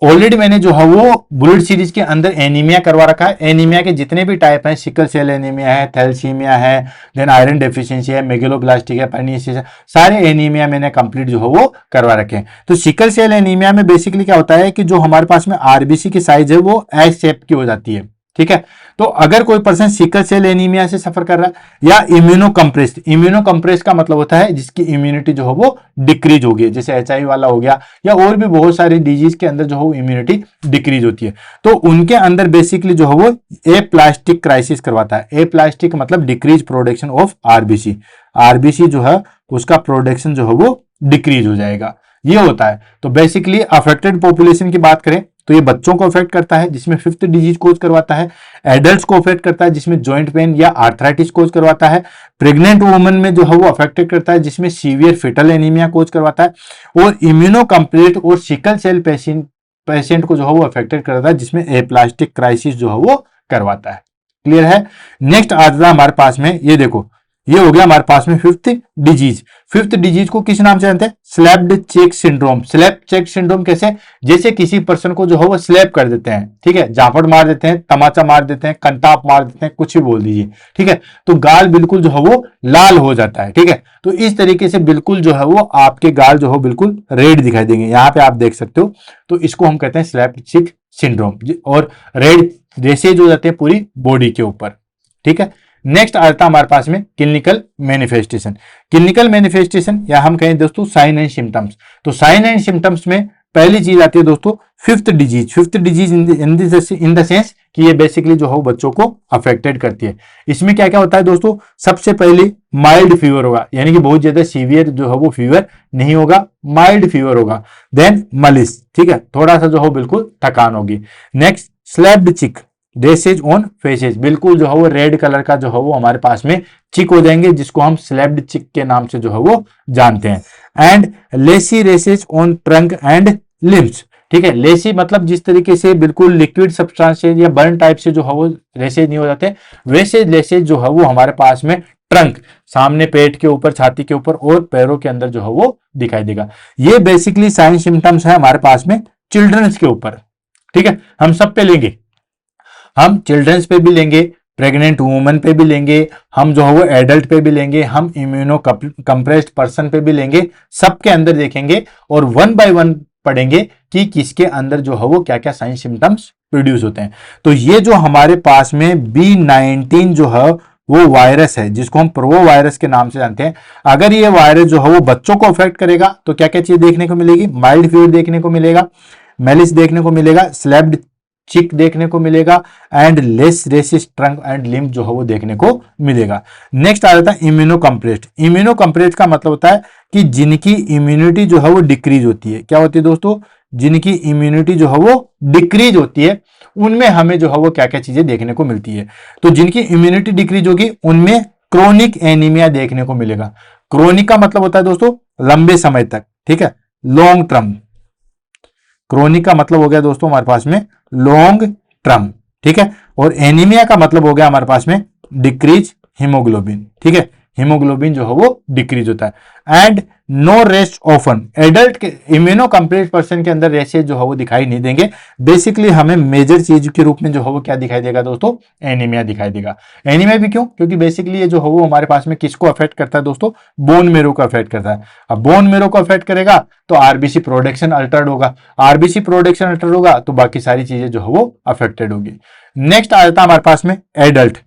ऑलरेडी मैंने जो है वो बुलेट सीरीज के अंदर एनीमिया करवा रखा है। एनीमिया के जितने भी टाइप हैं, सिकल सेल एनीमिया है, थैलेसीमिया है, देन आयरन डेफिशिएंसी है, मेगलोब्लास्टिक है, परनीसिस है, सारे एनीमिया मैंने कंप्लीट जो है वो करवा रखे हैं। तो सिकल सेल एनीमिया में बेसिकली क्या होता है कि जो हमारे पास में आरबीसी की साइज है वो एस शेप की हो जाती है, ठीक है। तो अगर कोई पर्सन सिकल सेल एनीमिया से सफर कर रहा है, या इम्यूनो कंप्रेस्ड, इम्यूनो कंप्रेस्ड का मतलब होता है जिसकी इम्यूनिटी जो है वो डिक्रीज होगी, जैसे एचआईवी वाला हो गया, या और भी बहुत सारी डिजीज के अंदर जो है वो इम्यूनिटी डिक्रीज होती है। तो उनके अंदर बेसिकली जो है वो ए प्लास्टिक क्राइसिस करवाता है। ए प्लास्टिक मतलब decrease production of RBC, RBC जो है उसका प्रोडक्शन जो है वो डिक्रीज हो जाएगा, ये होता है। तो बेसिकली अफेक्टेड पॉपुलेशन की बात करें तो ये बच्चों को अफेक्ट करता है जिसमें फिफ्थ डिजीज कोज करवाता है, एडल्ट्स को अफेक्ट करता है जिसमें जॉइंट पेन या आर्थराइटिस कोज करवाता है, प्रेग्नेंट वुमन में जो है वो अफेक्टेड करता है जिसमें सीवियर फिटल एनीमिया कोज करवाता है, और इम्यूनो कंप्लीट और सिकल सेल पेशेंट को जो है वो अफेक्टेड करता है जिसमें एप्लास्टिक क्राइसिस जो है वो करवाता है। क्लियर है। नेक्स्ट आता है हमारे पास में, ये देखो ये हो गया हमारे पास में फिफ्थ डिजीज। फिफ्थ डिजीज को किस नाम से जानते हैं, slapped cheek syndrome. Slap cheek syndrome कैसे, जैसे किसी पर्सन को जो है वो स्लैप कर देते हैं, ठीक है, जापड़ मार देते हैं, तमाचा मार देते हैं, कंटाप मार देते हैं, कुछ भी बोल दीजिए, ठीक है, तो गाल बिल्कुल जो है वो लाल हो जाता है, ठीक है। तो इस तरीके से बिल्कुल जो है वो आपके गाल जो है बिल्कुल रेड दिखाई देंगे, यहाँ पे आप देख सकते हो। तो इसको हम कहते हैं स्लैप्ड चेक सिंड्रोम, और रेड रेसेज हो जाते हैं पूरी बॉडी के ऊपर, ठीक है। नेक्स्ट आता है हमारे पास में क्लिनिकल मैनिफेस्टेशन। क्लिनिकल मैनिफेस्टेशन या हम कहें दोस्तों साइन एंड सिम्टम्स। तो साइन एंड सिम्टम्स में पहली चीज आती है दोस्तों fifth disease. Fifth disease in the sense कि ये बेसिकली जो है बच्चों को अफेक्टेड करती है। इसमें क्या क्या होता है दोस्तों, सबसे पहले माइल्ड फीवर होगा, यानी कि बहुत ज्यादा सीवियर जो है वो फीवर नहीं होगा, माइल्ड फीवर होगा। देन मलिस, ठीक है, थोड़ा सा जो है बिल्कुल थकान होगी। नेक्स्ट स्लैप्ड चिक, रेसेज ऑन फेसेज, बिल्कुल जो है वो रेड कलर का जो है वो हमारे पास में चिक हो जाएंगे, जिसको हम स्लैप्ड चिक के नाम से जो है वो जानते हैं। And lacy rashes on trunk and limbs, ठीक है। लेसी मतलब जिस तरीके से बिल्कुल लिक्विड सब्सटेंस या बर्न टाइप से जो है वो रेसेज नहीं हो जाते, वैसे लेसेज जो है वो हमारे पास में ट्रंक, सामने पेट के ऊपर, छाती के ऊपर और पैरों के अंदर जो है वो दिखाई देगा। ये बेसिकली साइन सिम्टम्स है हमारे पास में चिल्ड्रंस के ऊपर, ठीक है। हम सब पे लेंगे, हम चिल्ड्रंस पे भी लेंगे, प्रेग्नेंट वुमन पे भी लेंगे, हम जो है वो एडल्ट पे भी लेंगे, हम इम्यूनो कंप्रेस्ड पर्सन पे भी लेंगे, सबके अंदर देखेंगे और वन बाय वन पढ़ेंगे कि किसके अंदर जो है वो क्या क्या साइन सिम्टम्स प्रोड्यूस होते हैं। तो ये जो हमारे पास में B19 जो है वो वायरस है, जिसको हम प्रोवो वायरस के नाम से जानते हैं। अगर ये वायरस जो है वो बच्चों को अफेक्ट करेगा तो क्या क्या चीज देखने को मिलेगी, माइल्ड फीवर देखने को मिलेगा, मेलिस देखने को मिलेगा, स्लैप्ड चिक देखने को मिलेगा, and lace rashes trunk and lymph जो है वो देखने को मिलेगा। नेक्स्ट आ जाता है इम्यूनो कंप्रेस्ड। इम्यूनो कंप्रेस्ड का मतलब होता है कि जिनकी इम्यूनिटी जो है वो डिक्रीज होती है। क्या होती है दोस्तों, जिनकी इम्यूनिटी जो है वो डिक्रीज होती है, उनमें हमें जो है वो क्या क्या चीजें देखने को मिलती है। तो जिनकी इम्यूनिटी डिक्रीज होगी उनमें क्रोनिक एनीमिया देखने को मिलेगा। क्रोनिक का मतलब होता है दोस्तों लंबे समय तक, ठीक है, लॉन्ग टर्म। क्रोनिक का मतलब हो गया दोस्तों हमारे पास में लॉन्ग टर्म, ठीक है। और एनीमिया का मतलब हो गया हमारे पास में डिक्रीज हीमोग्लोबिन, ठीक है, हीमोग्लोबिन जो है वो डिक्रीज होता है। And no rest often, adult के इम्यूनो कंप्लीट पर्सन के अंदर रेशेज जो है वो दिखाई नहीं देंगे। बेसिकली हमें मेजर चीज के रूप में जो है वो क्या दिखाई देगा दोस्तों, एनीमिया दिखाई देगा। एनीमिया भी क्यों, क्योंकि बेसिकली ये जो है वो हमारे पास में किसको अफेक्ट करता है दोस्तों, बोन मेरो को अफेक्ट करता है। अब बोन मेरो को अफेक्ट करेगा तो आरबीसी प्रोडक्शन अल्टर्ड होगा, आरबीसी प्रोडक्शन अल्टर्ड होगा तो बाकी सारी चीजें जो है वो अफेक्टेड होगी। नेक्स्ट आ जाता है हमारे पास में एडल्ट।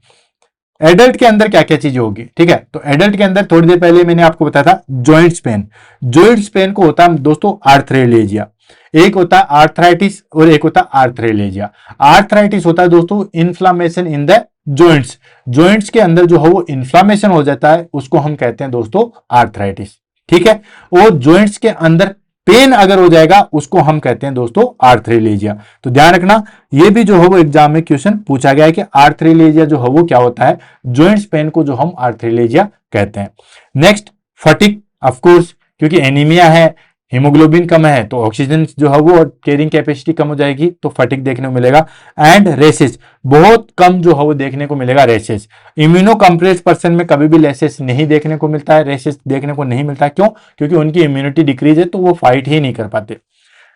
एडल्ट के अंदर क्या क्या चीजें होगी, ठीक है। तो एडल्ट के अंदर थोड़ी देर पहले मैंने आपको बताया था जॉइंट्स पेन। जॉइंट्स पेन को होता है दोस्तों आर्थ्रेलेजिया, एक होता है आर्थराइटिस और एक होता है आर्थ्रेलेजिया। आर्थराइटिस होता है दोस्तों inflammation in the joints, joints के अंदर जो है वो इन्फ्लामेशन हो जाता है, उसको हम कहते हैं दोस्तों आर्थराइटिस, ठीक है। और जॉइंट्स के अंदर पेन अगर हो जाएगा उसको हम कहते हैं दोस्तों आर्थ्रेलेजिया। तो ध्यान रखना ये भी जो है वो एग्जाम में क्वेश्चन पूछा गया है कि आर्थ्रेलेजिया जो है वो क्या होता है, जॉइंट्स पेन को जो हम आर्थ्रेलेजिया कहते हैं। नेक्स्ट फटिग, ऑफ कोर्स क्योंकि एनीमिया है, हीमोग्लोबिन कम है तो ऑक्सीजन जो है वो कैरिंग कैपेसिटी कम हो जाएगी तो फटिग देखने को मिलेगा। एंड रेसेस, बहुत कम जो है वो देखने को मिलेगा रेसेस। इम्यूनो कंप्रेस पर्सन में कभी भी रेसेस नहीं देखने को मिलता है, रेसेस देखने को नहीं मिलता, क्यों, क्योंकि उनकी इम्यूनिटी डिक्रीज है तो वो फाइट ही नहीं कर पाते।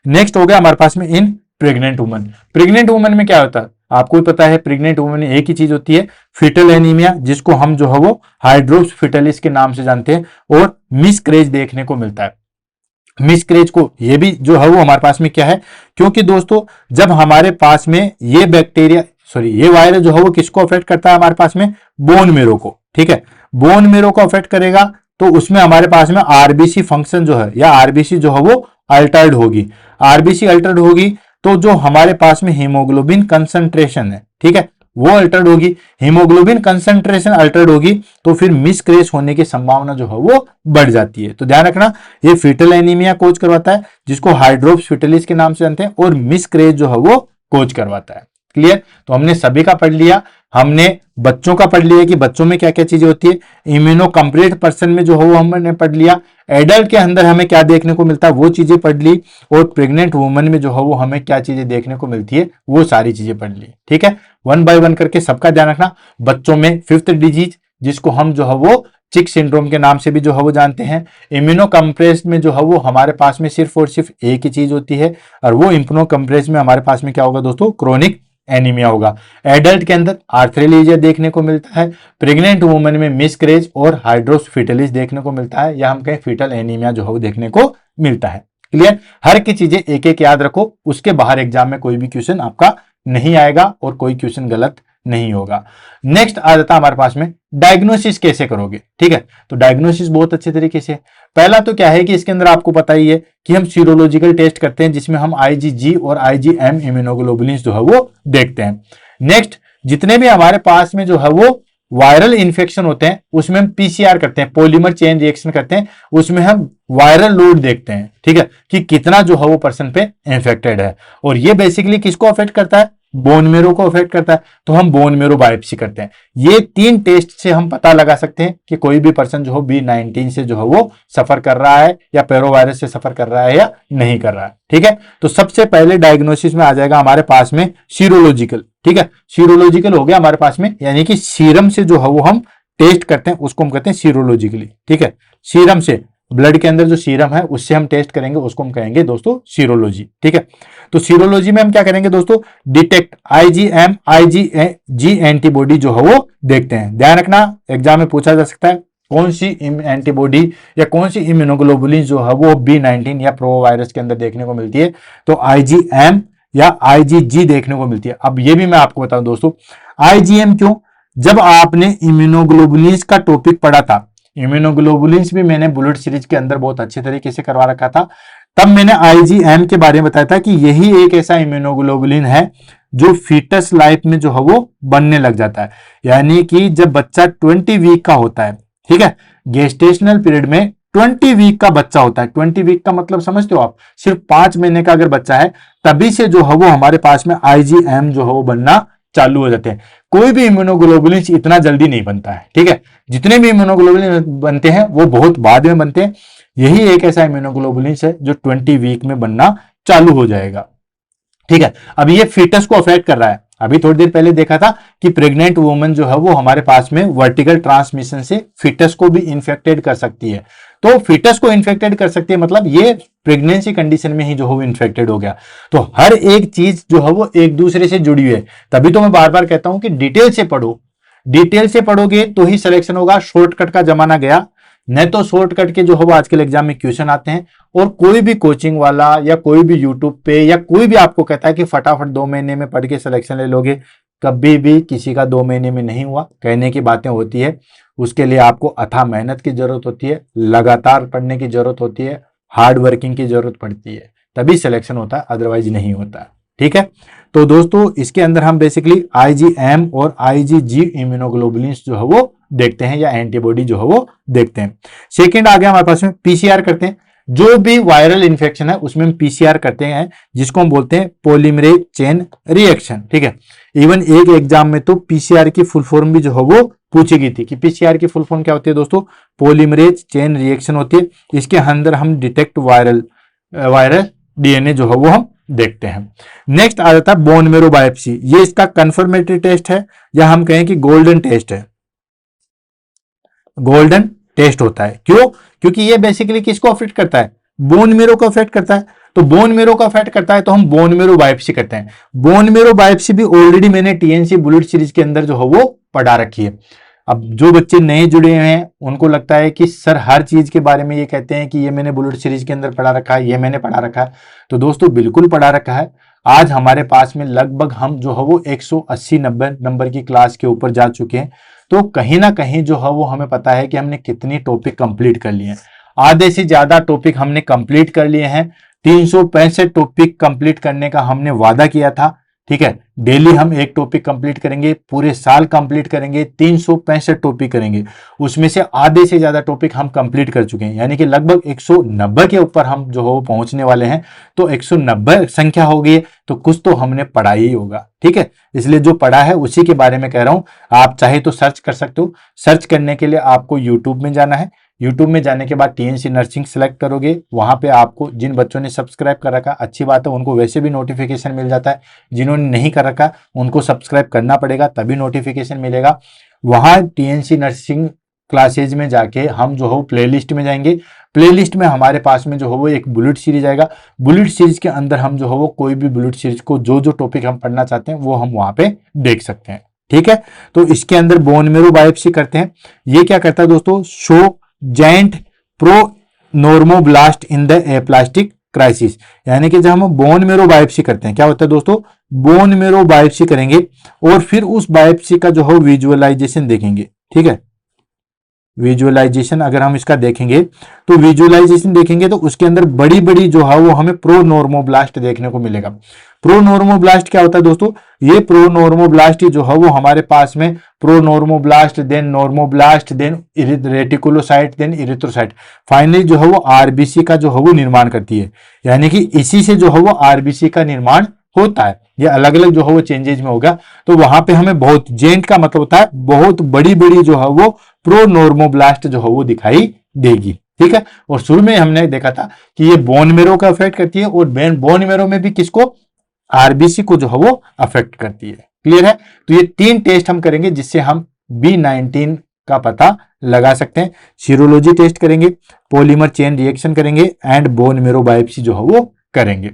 नेक्स्ट हो गया हमारे पास में इन प्रेग्नेंट वुमन। प्रेग्नेंट वुमन में क्या होता है आपको पता है, प्रेग्नेंट वुमन में एक ही चीज होती है, फिटल एनीमिया, जिसको हम जो है वो हाइड्रोप्स फिटलिस के नाम से जानते हैं, और मिसकैरेज देखने को मिलता है। मिसकैरेज को ये भी जो है वो हमारे पास में क्या है, क्योंकि दोस्तों जब हमारे पास में ये बैक्टीरिया ये वायरस जो है वो किसको अफेक्ट करता है हमारे पास में, बोन मेरो को, ठीक है। बोन मेरो को अफेक्ट करेगा तो उसमें हमारे पास में आरबीसी फंक्शन जो है या आरबीसी जो है वो अल्टर्ड होगी। आरबीसी अल्टर्ड होगी तो जो हमारे पास में हीमोग्लोबिन कंसंट्रेशन है, ठीक है, वो अल्टर्ड होगी। हीमोग्लोबिन कंसंट्रेशन अल्टर्ड होगी तो फिर मिसकैरेज होने की संभावना जो है वो बढ़ जाती है। तो ध्यान रखना ये फिटल एनीमिया कोज करवाता है, जिसको हाइड्रोप्स फिटलिस के नाम से जानते हैं, और मिसकैरेज जो है वो कोज करवाता है। क्लियर, तो हमने सभी का पढ़ लिया, हमने बच्चों का पढ़ लिया कि बच्चों में क्या क्या चीजें होती है, इम्यूनो कंप्लीट पर्सन में जो है वो हमने पढ़ लिया, एडल्ट के अंदर हमें क्या देखने को मिलता है वो चीजें पढ़ ली, और प्रेग्नेंट वुमन में जो है वो हमें क्या चीजें देखने को मिलती है वो सारी चीजें पढ़ ली, ठीक है। 1 बाय 1 करके सबका ध्यान रखना। बच्चों में 5th डिजीज जिसको हम जो है वो चिक सिंड्रोम के नाम से भी जो है वो जानते हैं। इम्यूनो कंप्रेस्ड में जो है वो हमारे पास में सिर्फ और सिर्फ एक ही चीज होती है, और वो इम्यूनो कंप्रेस्ड में हमारे पास में क्या होगा दोस्तों, क्रोनिक एनीमिया होगा। एडल्ट के अंदर आर्थ्रेलेजिया देखने को मिलता है, प्रेग्नेंट वुमन में मिसकैरेज और हाइड्रोप्स फिटलिस देखने को मिलता है, या हम कहें फिटल एनीमिया जो है वो देखने को मिलता है। क्लियर, हर की चीजें एक एक याद रखो, उसके बाहर एग्जाम में कोई भी क्वेश्चन आपका नहीं आएगा और कोई क्वेश्चन गलत नहीं होगा। नेक्स्ट आ जाता हमारे पास में डायग्नोसिस कैसे करोगे, ठीक है। तो डायग्नोसिस बहुत अच्छे तरीके से, पहला तो क्या है कि इसके अंदर आपको पता ही है कि हम सीरोलॉजिकल टेस्ट करते हैं, जिसमें हम आईजीजी और आईजीएम इम्यूनोग्लोबुलिन जो है वो देखते हैं। नेक्स्ट जितने भी हमारे पास में जो है वो वायरल इन्फेक्शन होते हैं उसमें हम पीसीआर करते हैं, पॉलीमर चेन रिएक्शन करते हैं, उसमें हम वायरल लोड देखते हैं, ठीक है, कि कितना जो है वो पर्सन पे इन्फेक्टेड है। और ये बेसिकली किसको अफेक्ट करता है, बोन मेरो को अफेक्ट करता है, तो हम बोन मेरो बायोप्सी करते हैं। ये 3 टेस्ट से हम पता लगा सकते हैं कि कोई भी पर्सन जो हो B19 से जो है वो सफर कर रहा है या पेरोवायरस से सफर कर रहा है या नहीं कर रहा है, ठीक है। तो सबसे पहले डायग्नोसिस में आ जाएगा हमारे पास में सीरोलॉजिकल, ठीक है। सीरोलॉजिकल हो गया हमारे पास में, यानी कि सीरम से जो है वो हम टेस्ट करते हैं, उसको हम कहते हैं सीरोलॉजिकली, ठीक है। सीरम से, ब्लड के अंदर जो सीरम है उससे हम टेस्ट करेंगे, उसको हम कहेंगे दोस्तों सीरोलॉजी, ठीक है। तो सीरोलॉजी में हम क्या करेंगे दोस्तों, डिटेक्ट आईजीएम आईजीजी एंटीबॉडी जो है वो देखते हैं। ध्यान रखना एग्जाम में पूछा जा सकता है कौन सी एंटीबॉडी या कौन सी इम्यूनोग्लोबुलिन जो है वो B19 या प्रो वायरस के अंदर देखने को मिलती है, तो आईजीएम या आईजीजी देखने को मिलती है। अब ये भी मैं आपको बताऊं दोस्तों, आईजीएम क्यों, जब आपने इम्यूनोग्लोबुलिन का टॉपिक पढ़ा था, इम्यूनोग्लोबुलिन्स भी मैंने बुलेट सीरीज के अंदर बहुत अच्छे तरीके से करवा रखा था, तब मैंने आईजीएम के बारे में बताया था कि यही एक ऐसा इम्यूनोग्लोबुलिन है जो फीटस लाइफ में जो है वो बनने लग जाता है, यानी कि जब बच्चा 20 वीक का होता है, ठीक है, गेस्टेशनल पीरियड में 20 वीक का बच्चा होता है। 20 वीक का मतलब समझते हो आप, सिर्फ 5 महीने का अगर बच्चा है तभी से जो है वो हमारे पास में आईजीएम जो है वो बनना चालू हो जाते हैं। कोई भी इम्यूनोग्लोबुलिन इतना जल्दी नहीं बनता है, ठीक है, जितने भी इम्यूनोग्लोबुलिन बनते हैं वो बहुत बाद में बनते हैं। यही एक ऐसा इम्यूनोग्लोबुलिन है जो 20 वीक में बनना चालू हो जाएगा। ठीक है, अब ये फीटस को अफेक्ट कर रहा है। अभी थोड़ी देर पहले देखा था कि प्रेग्नेंट वुमन जो है वो हमारे पास में वर्टिकल ट्रांसमिशन से फीटस को भी इन्फेक्टेड कर सकती है। तो फीटस को इन्फेक्टेड कर सकती है मतलब ये प्रेगनेंसी कंडीशन में ही जो है वो इन्फेक्टेड हो गया। तो हर एक चीज जो है वो एक दूसरे से जुड़ी हुई है। तभी तो मैं बार बार कहता हूं कि डिटेल से पढ़ो, डिटेल से पढ़ोगे तो ही सिलेक्शन होगा। शॉर्टकट का जमाना गया, न तो शॉर्टकट के जो है वो आजकल एग्जाम में क्वेश्चन आते हैं, और कोई भी कोचिंग वाला या कोई भी यूट्यूब पे या कोई भी आपको कहता है कि फटाफट 2 महीने में पढ़ के सिलेक्शन ले लोगे, कभी भी किसी का 2 महीने में नहीं हुआ। कहने की बातें होती है, उसके लिए आपको अथाह मेहनत की जरूरत होती है, लगातार पढ़ने की जरूरत होती है, हार्ड वर्किंग की जरूरत पड़ती है, तभी सिलेक्शन होता है, अदरवाइज नहीं होता है। ठीक है, तो दोस्तों इसके अंदर हम बेसिकली IgM और IgG इम्यूनोग्लोबुलिन्स जो है वो देखते हैं, या एंटीबॉडी जो है वो देखते हैं। सेकंड आ गया हमारे पास में पीसीआर करते हैं। जो भी वायरल इंफेक्शन है उसमें हम पीसीआर करते हैं, जिसको हम बोलते हैं पॉलीमरेज चेन रिएक्शन। ठीक है, इवन एक एग्जाम में तो पीसीआर की फुल फॉर्म भी जो है वो पूछी गई थी कि पीसीआर की फुल फॉर्म क्या होती है दोस्तों, पॉलीमरेज चेन रिएक्शन होती है। इसके अंदर हम डिटेक्ट वायरल डीएनए जो है वो हम देखते हैं। नेक्स्ट आ जाता है बोन मेरो बायोप्सी। ये इसका कंफर्मेटरी टेस्ट है, या हम कहें कि गोल्डन टेस्ट है, गोल्डन टेस्ट होता है। क्यों? क्योंकि ये बेसिकली किसको अफेक्ट करता है, बोन मेरो को अफेक्ट करता है। तो बोन मेरो को अफेक्ट करता है तो हम बोन मेरो बायोप्सी करते हैं। बोन मेरो बायोप्सी भी ऑलरेडी मैंने टीएनसी बुलेट सीरीज के अंदर जो है वो पढ़ा रखी है। अब जो बच्चे नए जुड़े हैं उनको लगता है कि सर हर चीज के बारे में ये कहते हैं कि ये मैंने बुलेट सीरीज के अंदर पढ़ा रखा है, ये मैंने पढ़ा रखा है। तो दोस्तों बिल्कुल पढ़ा रखा है। आज हमारे पास में लगभग हम जो है वो 180-90 नंबर की क्लास के ऊपर जा चुके हैं। तो कहीं ना कहीं जो है वो हमें पता है कि हमने कितनी टॉपिक कंप्लीट कर लिए हैं। आधे से ज्यादा टॉपिक हमने कंप्लीट कर लिए हैं। 365 टॉपिक कंप्लीट करने का हमने वादा किया था। ठीक है, डेली हम एक टॉपिक कंप्लीट करेंगे, पूरे साल कंप्लीट करेंगे, 365 टॉपिक करेंगे। उसमें से आधे से ज्यादा टॉपिक हम कंप्लीट कर चुके हैं, यानी कि लगभग 190 के ऊपर हम जो है वो पहुंचने वाले हैं। तो 190 संख्या हो गई तो कुछ तो हमने पढ़ा ही होगा। ठीक है, इसलिए जो पढ़ा है उसी के बारे में कह रहा हूं। आप चाहे तो सर्च कर सकते हो। सर्च करने के लिए आपको यूट्यूब में जाना है। यूट्यूब में जाने के बाद टीएनसी नर्सिंग सेलेक्ट करोगे। वहां पे आपको जिन बच्चों ने सब्सक्राइब कर रखा, अच्छी बात है, उनको वैसे भी नोटिफिकेशन मिल जाता है। जिन्होंने नहीं कर रखा उनको सब्सक्राइब करना पड़ेगा, तभी नोटिफिकेशन मिलेगा। वहां टीएनसी नर्सिंग क्लासेज में जाके हम जो हो प्लेलिस्ट में जाएंगे। प्लेलिस्ट में हमारे पास में जो हो वो एक बुलेट सीरीज आएगा। बुलेट सीरीज के अंदर हम जो हो वो कोई भी बुलेट सीरीज को जो जो टॉपिक हम पढ़ना चाहते हैं वो हम वहां पे देख सकते हैं। ठीक है, तो इसके अंदर बोन मेरो बायोप्सी करते हैं। ये क्या करता है दोस्तों, show giant pro normoblast in the aplastic crisis. यानी कि जब हम बोन मेरो बायोप्सी करते हैं, क्या होता है दोस्तों, बोन मेरो बायोप्सी करेंगे और फिर उस बायोप्सी का जो है विजुअलाइजेशन देखेंगे। ठीक है, विजुअलाइजेशन अगर हम इसका देखेंगे तो विजुअलाइजेशन देखेंगे तो उसके अंदर बड़ी बड़ी जो है वो हमें प्रोनॉर्मोब्लास्ट देखने को मिलेगा। प्रोनॉर्मोब्लास्ट क्या होता है दोस्तों, ये प्रोनॉर्मोब्लास्ट जो है वो हमारे पास में pronormoblast, then normoblast, then reticulocyte, then erythrocyte, finally जो है वो आरबीसी का जो है वो निर्माण करती है। यानी कि इसी से जो है वो आरबीसी का निर्माण होता है। ये अलग अलग जो है वो चेंजेज में होगा। तो वहां पे हमें बहुत, जेंट का मतलब होता है बहुत बड़ी बड़ी जो है वो प्रोनॉर्मोब्लास्ट जो है वो दिखाई देगी। ठीक है, और शुरू में हमने देखा था कि ये बोन मेरो का अफेक्ट करती है, और बोन मेरो में भी किसको, आरबीसी को जो है वो अफेक्ट करती है। क्लियर है, तो ये 3 टेस्ट हम करेंगे जिससे हम B19 का पता लगा सकते हैं। सीरोलॉजी टेस्ट करेंगे, पॉलीमर चेन रिएक्शन करेंगे, एंड बोन मेरो बायोप्सी जो है वो करेंगे।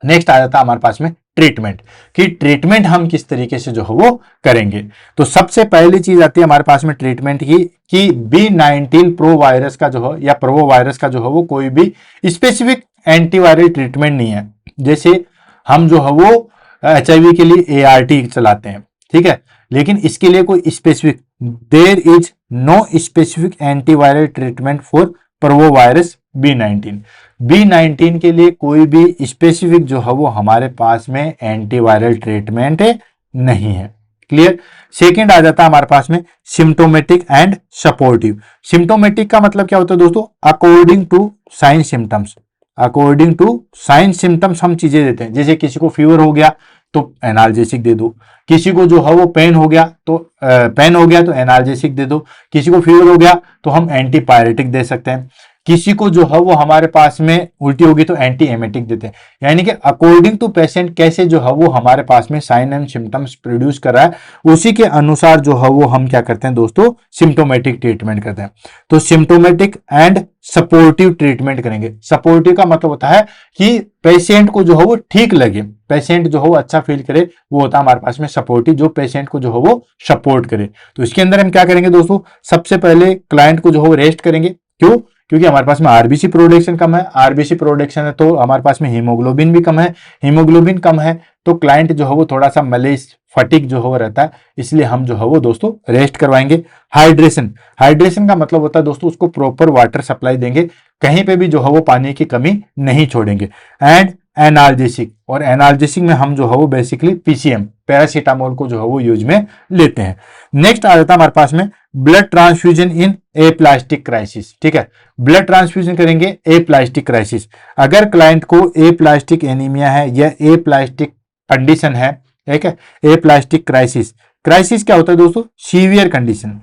नेक्स्ट आ जाता है हमारे पास में ट्रीटमेंट, कि ट्रीटमेंट हम किस तरीके से जो है वो करेंगे। तो सबसे पहली चीज आती है हमारे पास में ट्रीटमेंट की, कि B19 प्रो वायरस का जो है या प्रो वायरस का जो है वो कोई भी स्पेसिफिक एंटीवायरल ट्रीटमेंट नहीं है। जैसे हम जो है वो HIV के लिए ART चलाते हैं, ठीक है, लेकिन इसके लिए कोई specific, there is no specific antiviral treatment for parvo virus B19 के लिए कोई भी स्पेसिफिक जो है वो हमारे पास में एंटीवायरल ट्रीटमेंट नहीं है। क्लियर। सेकंड आ जाता है हमारे पास में सिम्टोमेटिक एंड सपोर्टिव। सिम्टोमेटिक का मतलब क्या होता है दोस्तों, according to sign symptoms. According to sign symptoms हम चीजें देते हैं। जैसे किसी को फीवर हो गया तो एनाल्जेसिक दे दो, किसी को जो है वो पेन हो गया तो एनाल्जेसिक दे दो, किसी को फीवर हो गया तो हम एंटीपायरेटिक दे सकते हैं। किसी को जो है वो हमारे पास में उल्टी होगी तो एंटी एमेटिक देते हैं। यानी कि अकॉर्डिंग टू पेशेंट कैसे जो है वो हमारे पास में साइन एंड सिम्टम्स प्रोड्यूस कर रहा है, उसी के अनुसार जो है वो हम क्या करते हैं दोस्तों, सिम्टोमेटिक ट्रीटमेंट करते हैं। तो सिम्टोमेटिक एंड सपोर्टिव ट्रीटमेंट करेंगे। सपोर्टिव का मतलब होता है कि पेशेंट को जो है वो ठीक लगे, पेशेंट जो है वो अच्छा फील करे, वो होता है हमारे पास में सपोर्टिव, जो पेशेंट को जो है वो सपोर्ट करे। तो इसके अंदर हम क्या करेंगे दोस्तों, सबसे पहले क्लाइंट को जो है वो रेस्ट करेंगे। क्यों? क्योंकि हमारे पास में आरबीसी प्रोडक्शन कम है, आरबीसी प्रोडक्शन है तो हमारे पास में हीमोग्लोबिन भी कम है, हीमोग्लोबिन कम है तो क्लाइंट जो है वो थोड़ा सा मलेज फटिक जो है वो रहता है, इसलिए हम जो है वो दोस्तों रेस्ट करवाएंगे। हाइड्रेशन, हाइड्रेशन का मतलब होता है दोस्तों उसको प्रॉपर वाटर सप्लाई देंगे, कहीं पे भी जो है वो पानी की कमी नहीं छोड़ेंगे। एंड एनाल्जेसिक, और एनाल्जेसिक में हम जो है वो बेसिकली पीसीएम पैरासीटामोल को जो है वो यूज में लेते हैं। नेक्स्ट आ जाता है हमारे पास में ब्लड ट्रांसफ्यूजन इन एप्लास्टिक क्राइसिस। ठीक है, ब्लड ट्रांसफ्यूजन करेंगे एप्लास्टिक क्राइसिस। अगर क्लाइंट को एप्लास्टिक एनीमिया है या एप्लास्टिक कंडीशन है, ठीक है, एप्लास्टिक क्राइसिस, क्राइसिस क्या होता है दोस्तों, सीवियर कंडीशन,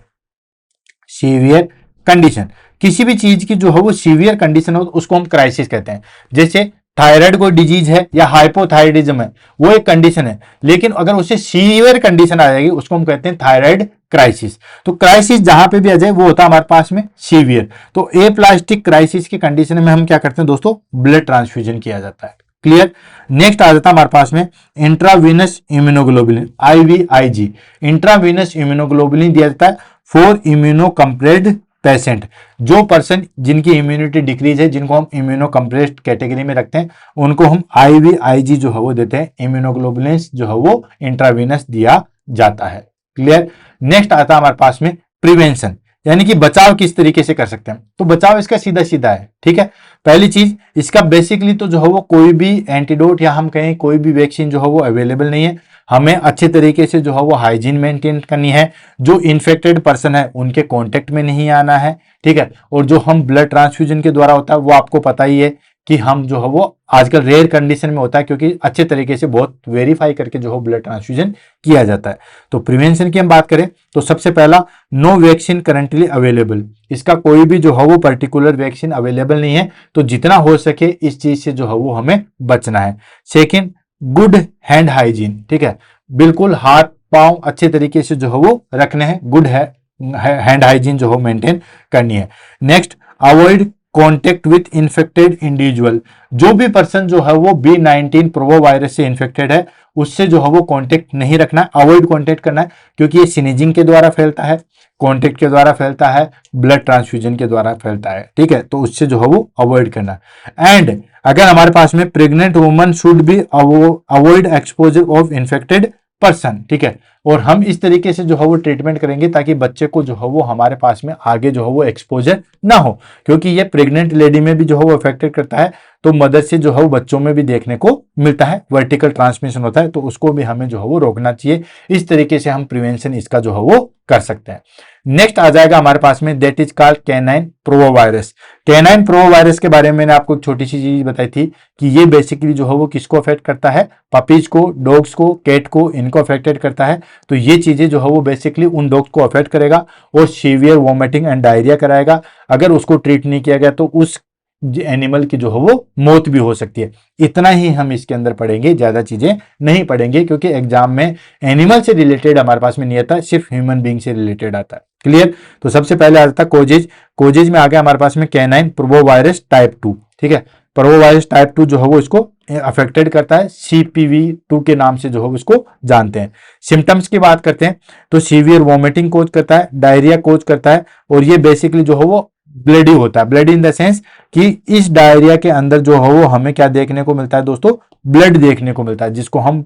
सीवियर कंडीशन, किसी भी चीज की जो है वो सीवियर कंडीशन हो तो उसको हम क्राइसिस कहते हैं। जैसे थायराइड कोई डिजीज है या हाइपोथायरिडिज्म है, वो एक कंडीशन है, लेकिन अगर उससे सीवियर कंडीशन आ जाएगी उसको हम कहते हैं थायराइड क्राइसिस। तो क्राइसिस जहां पे भी आ जाए वो होता है हमारे पास में सीवियर। तो एप्लास्टिक क्राइसिस की कंडीशन में हम क्या करते हैं दोस्तों, ब्लड ट्रांसफ्यूजन किया जाता है। क्लियर। नेक्स्ट आ जाता है हमारे पास में intravenous immunoglobulin, IVIG, intravenous immunoglobulin दिया जाता है फॉर इम्यूनो कंप्रेस्ड पेशेंट। जो पर्सन जिनकी इम्यूनिटी डिक्रीज है, जिनको हम इम्यूनो कंप्रेस्ड कैटेगरी में रखते हैं, उनको हम IVIG जो है वो देते हैं, इम्यूनोग्लोबुलिन जो है वो इंट्रावीनस दिया जाता है। क्लियर। नेक्स्ट आता है हमारे पास में प्रिवेंशन, यानी कि बचाव किस तरीके से कर सकते हैं। तो बचाव इसका सीधा सीधा है। ठीक है, पहली चीज इसका बेसिकली तो जो है वो कोई भी एंटीडोट या हम कहें कोई भी वैक्सीन जो है वो अवेलेबल नहीं है। हमें अच्छे तरीके से जो है वो हाइजीन मेंटेन करनी है, जो इन्फेक्टेड पर्सन है उनके कांटेक्ट में नहीं आना है। ठीक है, और जो हम ब्लड ट्रांसफ्यूजन के द्वारा होता है वो आपको पता ही है कि हम जो है वो आजकल रेयर कंडीशन में होता है, क्योंकि अच्छे तरीके से बहुत वेरीफाई करके जो है ब्लड ट्रांसफ्यूजन किया जाता है। तो प्रिवेंशन की हम बात करें तो सबसे पहला, नो वैक्सीन करंटली अवेलेबल, इसका कोई भी जो है वो पर्टिकुलर वैक्सीन अवेलेबल नहीं है, तो जितना हो सके इस चीज से जो है वो हमें बचना है। Second, good hand hygiene. ठीक है, बिल्कुल हाथ पांव अच्छे तरीके से जो है वो रखने हैं, गुड है हैंड हाइजीन जो है मेंटेन करनी है। Next, avoid contact with infected individual, जो भी पर्सन जो है वो B19 प्रोवो वायरस से इन्फेक्टेड है उससे जो है वो कॉन्टेक्ट नहीं रखना है, अवॉइड कॉन्टेक्ट करना है, क्योंकि ये स्नीजिंग के द्वारा फैलता है, कॉन्टेक्ट के द्वारा फैलता है, ब्लड ट्रांसफ्यूजन के द्वारा फैलता है। ठीक है, तो उससे जो है वो अवॉइड करना है। एंड अगर हमारे पास में pregnant woman should be avoid exposure of infected person. ठीक है, और हम इस तरीके से जो है वो ट्रीटमेंट करेंगे ताकि बच्चे को जो है वो हमारे पास में आगे जो है वो एक्सपोजर ना हो, क्योंकि ये प्रेग्नेंट लेडी में भी जो है वो अफेक्टेड करता है, तो मदर से जो है वो बच्चों में भी देखने को मिलता है, वर्टिकल ट्रांसमिशन होता है, तो उसको भी हमें जो है वो रोकना चाहिए। इस तरीके से हम प्रिवेंशन इसका जो है वो कर सकते हैं। नेक्स्ट आ जाएगा हमारे पास में, that is called canine parvo virus. Canine parvo virus के बारे में मैंने आपको एक छोटी सी चीज बताई थी कि ये बेसिकली जो है वो किसको अफेक्ट करता है, पपीज को, डॉग्स को, कैट को, इनको अफेक्टेड करता है। तो ये चीजें जो है वो बेसिकली उन डॉग्स को अफेक्ट करेगा और सीवियर वॉमिटिंग एंड डायरिया कराएगा। अगर उसको ट्रीट नहीं किया गया तो उस एनिमल की जो है वो मौत भी हो सकती है। इतना ही हम इसके अंदर पढ़ेंगे, ज्यादा चीजें नहीं पढ़ेंगे, क्योंकि एग्जाम में एनिमल से रिलेटेड हमारे पास में नहीं आता, सिर्फ ह्यूमन बीइंग से रिलेटेड आता है। क्लियर। तो सबसे पहले आता है कोजेज। कोजेज में आ गया हमारे पास में कैनाइन प्रोवो वायरस टाइप 2। ठीक है, प्रोवो वायरस टाइप 2 जो है वो इसको अफेक्टेड करता है, CPV2 के नाम से जो है उसको जानते हैं। सिम्टम्स की बात करते हैं तो सीवियर वॉमिटिंग कोज करता है, डायरिया कोज करता है, और ये बेसिकली जो है वो ब्लडी होता है। ब्लडी इन द सेंस कि इस डायरिया के अंदर जो है वो हमें क्या देखने को मिलता है दोस्तों, ब्लड देखने को मिलता है, जिसको हम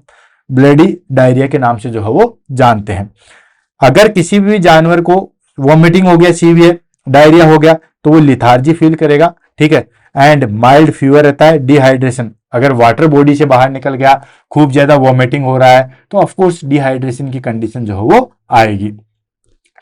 ब्लडी डायरिया के नाम से जो है वो जानते हैं। अगर किसी भी जानवर को वॉमिटिंग हो गया, सीवियर डायरिया हो गया, तो वो लिथार्जी फील करेगा। ठीक है, एंड माइल्ड फीवर रहता है, डिहाइड्रेशन, अगर वाटर बॉडी से बाहर निकल गया, खूब ज्यादा वॉमिटिंग हो रहा है, तो ऑफकोर्स डिहाइड्रेशन की कंडीशन जो है वो आएगी।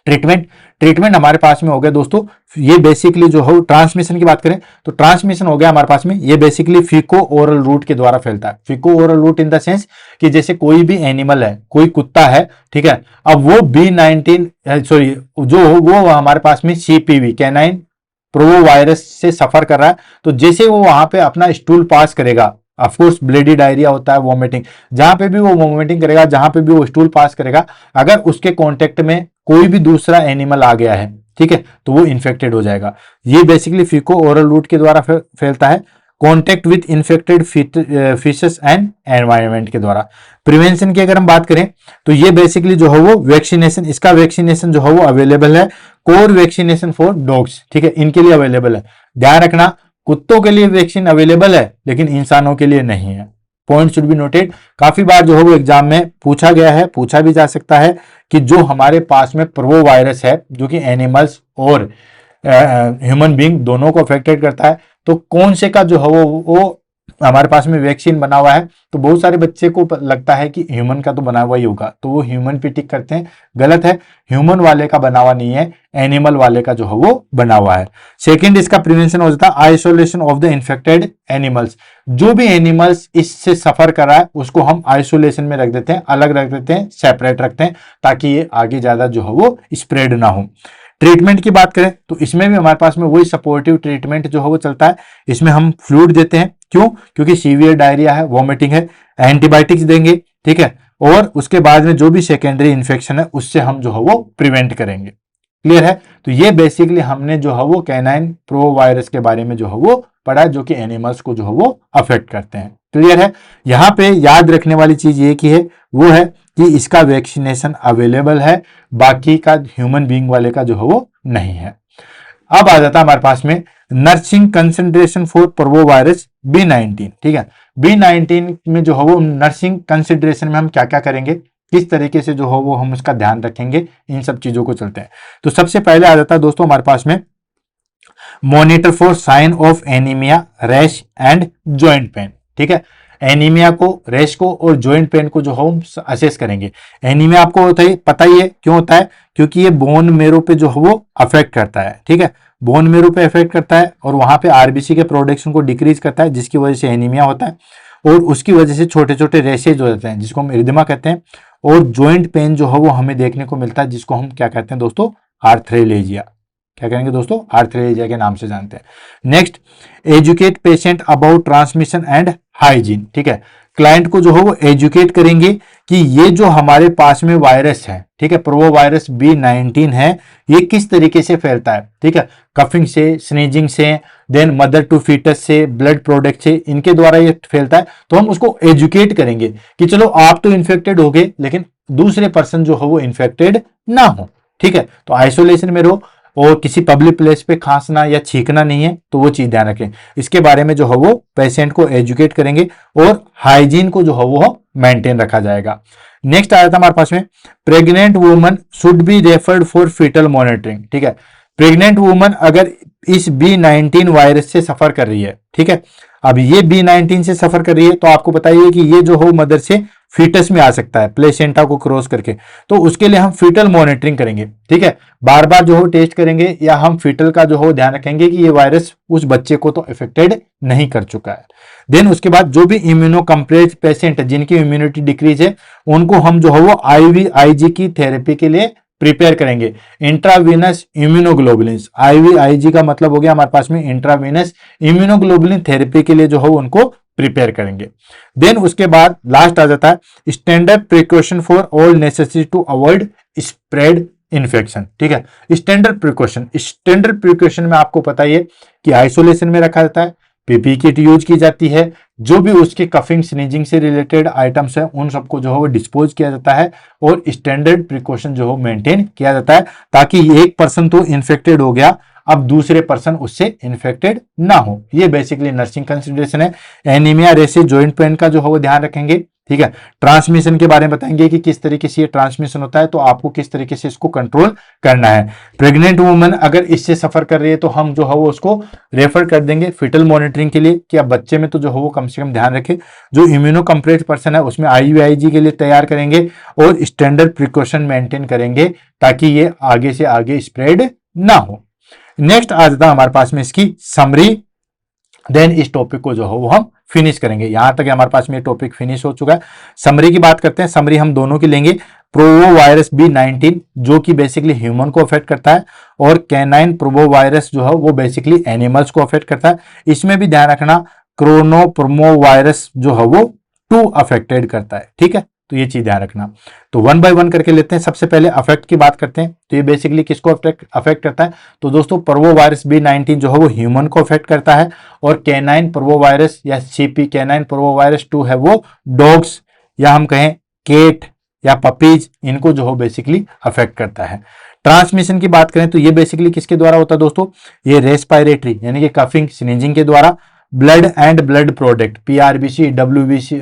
ट्रीटमेंट हमारे पास में हो गया दोस्तों, ये बेसिकली जो है ट्रांसमिशन की बात करें तो ट्रांसमिशन हो गया हमारे पास में, ये बेसिकली फीको ओरल रूट के द्वारा फैलता है। Faeco oral route in the sense कि जैसे कोई भी एनिमल है, कोई कुत्ता है, ठीक है, अब वो B19 सॉरी जो वो हमारे पास में CPV कैनाइन प्रोवो वायरस से सफर कर रहा है, तो जैसे वो वहां पे अपना स्टूल पास करेगा, ऑफकोर्स ब्लेडी डायरिया होता है, वॉमिटिंग, जहां पे भी वो वॉमिटिंग करेगा, जहां पे भी वो स्टूल पास करेगा, अगर उसके कांटेक्ट में कोई भी दूसरा एनिमल आ गया है, ठीक है, तो वो इन्फेक्टेड हो जाएगा। ये बेसिकली फीको ओरल रूट के द्वारा फैलता है, contact with infected fishes and environment के द्वारा। प्रिवेंशन की अगर हम बात करें तो ये बेसिकली जो है वो वैक्सीनेशन, इसका वैक्सीनेशन जो है वो अवेलेबल है, कोर वैक्सीनेशन फॉर डॉग्स, ठीक है, इनके लिए अवेलेबल है। ध्यान रखना, कुत्तों के लिए वैक्सीन अवेलेबल है लेकिन इंसानों के लिए नहीं है। Point should be noted. काफी बार जो है वो एग्जाम में पूछा गया है, पूछा भी जा सकता है कि जो हमारे पास में प्रोवो वायरस है जो कि एनिमल्स और ह्यूमन बीइंग दोनों को अफेक्टेड करता है, तो कौन से का जो है वो हमारे पास में वैक्सीन बना हुआ है। तो बहुत सारे बच्चे को लगता है कि ह्यूमन का तो बना हुआ ही होगा, तो वो ह्यूमन पे टिक करते हैं, गलत है। ह्यूमन वाले का बना हुआ नहीं है, एनिमल वाले का जो है वो बना हुआ है। सेकंड, इसका प्रिवेंशन हो जाता है isolation of the infected animals. जो भी एनिमल्स इससे सफर कर रहा है उसको हम आइसोलेशन में रख देते हैं, अलग रख देते हैं, सेपरेट रखते हैं, ताकि ये आगे ज्यादा जो है वो स्प्रेड ना हो। ट्रीटमेंट की बात करें तो इसमें भी हमारे पास में वही सपोर्टिव ट्रीटमेंट जो है वो चलता है। इसमें हम फ्लूइड देते हैं, क्यों? क्योंकि सीवियर डायरिया है, वॉमिटिंग है, एंटीबायोटिक्स देंगे, ठीक है, और उसके बाद में जो भी सेकेंडरी इन्फेक्शन है उससे हम जो है वो प्रिवेंट करेंगे। क्लियर है? तो ये बेसिकली हमने जो है वो कैनाइन प्रो वायरस के बारे में जो है वो पढ़ा है, जो कि एनिमल्स को जो है वो अफेक्ट करते हैं। क्लियर है? यहाँ पे याद रखने वाली चीज ये की है वो है कि इसका वैक्सीनेशन अवेलेबल है, बाकी का ह्यूमन बीइंग वाले का जो है वो नहीं है। अब आ जाता है हमारे पास में nursing concentration for parvo virus B19, ठीक है। B19 में जो है वो नर्सिंग कंसेंट्रेशन में हम क्या क्या करेंगे, किस तरीके से जो है वो हम उसका ध्यान रखेंगे, इन सब चीजों को चलते हैं। तो सबसे पहले आ जाता है दोस्तों हमारे पास में monitor for sign of anaemia, rash and joint pain, ठीक है। एनीमिया को, रैश को और जॉइंट पेन को जो हम असेस करेंगे। एनीमिया आपको होता है, पता ही है क्यों होता है, क्योंकि ये बोन मेरो पे जो है वो अफेक्ट करता है, ठीक है, बोन मेरो पे अफेक्ट करता है और वहां पे आरबीसी के प्रोडक्शन को डिक्रीज करता है, जिसकी वजह से एनीमिया होता है और उसकी वजह से छोटे छोटे रैशेज हो जाते हैं जिसको हम इरिदमा कहते हैं। और जॉइंट पेन जो है वो हमें देखने को मिलता है जिसको हम क्या कहते हैं दोस्तों, आर्थ्रेलेजिया। क्या करेंगे दोस्तों, आर्थ्रेलेजिया के नाम से जानते हैं। Next, educate patient about transmission and hygiene, ठीक है। क्लाइंट को जो है वो एजुकेट करेंगे कि ये जो हमारे पास में वायरस है, ठीक है, प्रोवो वायरस B19 है, ये किस तरीके से फैलता है, ठीक है, कफिंग से, स्नीजिंग से, देन मदर टू फीटस से, ब्लड प्रोडक्ट से, इनके द्वारा ये फैलता है। तो हम उसको एजुकेट करेंगे कि चलो आप तो इन्फेक्टेड हो गए लेकिन दूसरे पर्सन जो है वो इन्फेक्टेड ना हो, ठीक है। तो आइसोलेशन में रहो और किसी पब्लिक प्लेस पे खांसना या छींकना नहीं है, तो वो चीज ध्यान रखें। इसके बारे में जो है वो पेशेंट को एजुकेट करेंगे और हाइजीन को जो है वो मेंटेन रखा जाएगा। नेक्स्ट आ जाता है हमारे पास में pregnant woman should be referred for foetal monitoring, ठीक है। प्रेग्नेंट वुमन अगर इस B19 वायरस से सफर कर रही है, ठीक है, अब ये B19 से सफर कर रही है तो आपको बताइए कि ये जो हो मदर से फीटस में आ सकता है, प्लेसेंटा को क्रॉस करके, तो उसके लिए हम फीटल मॉनिटरिंग करेंगे, ठीक है, बार बार जो हो टेस्ट करेंगे या हम फीटल का जो हो ध्यान रखेंगे कि ये वायरस उस बच्चे को तो इफेक्टेड नहीं कर चुका है। देन उसके बाद जो भी इम्यूनो कंप्रेस पेशेंट जिनकी इम्यूनिटी डिक्रीज है उनको हम जो है वो IVIG की थेरेपी के लिए प्रिपेयर करेंगे। इंट्रावीनस इम्यूनोग्लोबुलिन, IVIG का मतलब हो गया हमारे पास में इंट्रावीनस इम्यूनोग्लोबुलिन थेरेपी के लिए जो है उनको प्रिपेयर करेंगे। देन उसके बाद लास्ट आ जाता है standard precaution for all necessity to avoid spread infection, ठीक है। स्टैंडर्ड प्रिकॉशन में आपको पता ही है कि आइसोलेशन में रखा जाता है, पीपी किट यूज की जाती है, जो भी उसके कफिंग स्नीजिंग से रिलेटेड आइटम्स है उन सबको जो है वो डिस्पोज किया जाता है और स्टैंडर्ड प्रिकॉशन जो है मेंटेन किया जाता है, ताकि एक पर्सन तो इन्फेक्टेड हो गया, अब दूसरे पर्सन उससे इन्फेक्टेड ना हो। ये बेसिकली नर्सिंग कंसिडरेशन है। एनीमिया, रेशेज, जॉइंट पेन का जो है वो ध्यान रखेंगे, ठीक है। ट्रांसमिशन के बारे में बताएंगे कि किस तरीके से ये ट्रांसमिशन होता है, तो आपको किस तरीके से इसको कंट्रोल करना है। प्रेग्नेंट वुमन अगर इससे सफर कर रही है तो हम जो है वो उसको रेफर कर देंगे फिटल मॉनिटरिंग के लिए कि अब बच्चे में तो जो है वो कम से कम ध्यान रखें। जो इम्यूनो कंप्रेस्ड पर्सन है उसमें IVIG के लिए तैयार करेंगे और स्टैंडर्ड प्रिकॉशन मेंटेन करेंगे ताकि ये आगे से आगे स्प्रेड ना हो। नेक्स्ट आ जाता है हमारे पास में इसकी समरी। देन इस टॉपिक को जो है वो हम फिनिश करेंगे। यहां तक हमारे पास में टॉपिक फिनिश हो चुका है। समरी की बात करते हैं। समरी हम दोनों की लेंगे, प्रोवो वायरस B19 जो कि बेसिकली ह्यूमन को अफेक्ट करता है, और कैनाइन प्रोवो वायरस जो है वो बेसिकली एनिमल्स को अफेक्ट करता है। इसमें भी ध्यान रखना क्रोनोप्रोमो वायरस जो है वो 2 अफेक्टेड करता है, ठीक है, तो ये चीज ध्यान रखना। तो 1 बाय 1 करके लेते हैं। सबसे पहले अफेक्ट की बात करते हैं, तो ये बेसिकली किसको अफेक्ट करता है, तो दोस्तों पर्वो वायरस B19 जो है वो ह्यूमन को अफेक्ट करता है, और कैनाइन पर्वो वायरस या CP कैनाइन पर्वो वायरस 2 है वो डॉग्स या हम कहें केट या पपीज, इनको जो हो बेसिकली अफेक्ट करता है। ट्रांसमिशन की बात करें तो ये बेसिकली किसके द्वारा होता है दोस्तों, ये रेस्पिरेटरी यानी कि कफिंग स्नीजिंग के द्वारा, blood and blood product PRBC WBC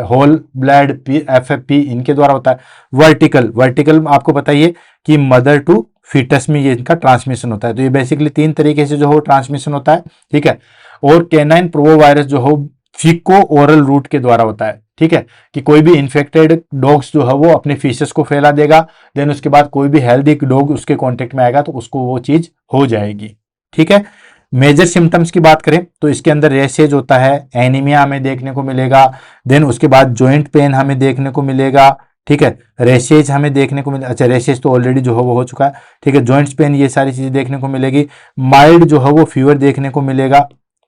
whole blood FFP इनके द्वारा होता है। वर्टिकल आपको पता ही है कि मदर टू फीटस में ये इनका ट्रांसमिशन होता है। तो ये बेसिकली 3 तरीके से जो हो ट्रांसमिशन होता है, ठीक है। और कैनाइन प्रोवो वायरस जो हो फीको ओरल रूट के द्वारा होता है, ठीक है, कि कोई भी इन्फेक्टेड डॉग्स जो है वो अपने फीसेस को फैला देगा, देन उसके बाद कोई भी हेल्दी डॉग उसके कांटेक्ट में आएगा तो उसको वो चीज हो जाएगी, ठीक है। मेजर सिम्टम्स की बात करें तो इसके अंदर रैशेज होता है, एनीमिया हमें देखने को मिलेगा, देन उसके बाद जॉइंट पेन हमें देखने को मिलेगा, ठीक है, रैशेज हमें देखने को मिलेगा, अच्छा रैशेज तो ऑलरेडी जो है वो हो चुका है, ठीक है, जॉइंट्स पेन ये सारी चीजें देखने को मिलेगी, माइल्ड जो है वो फीवर देखने को मिलेगा,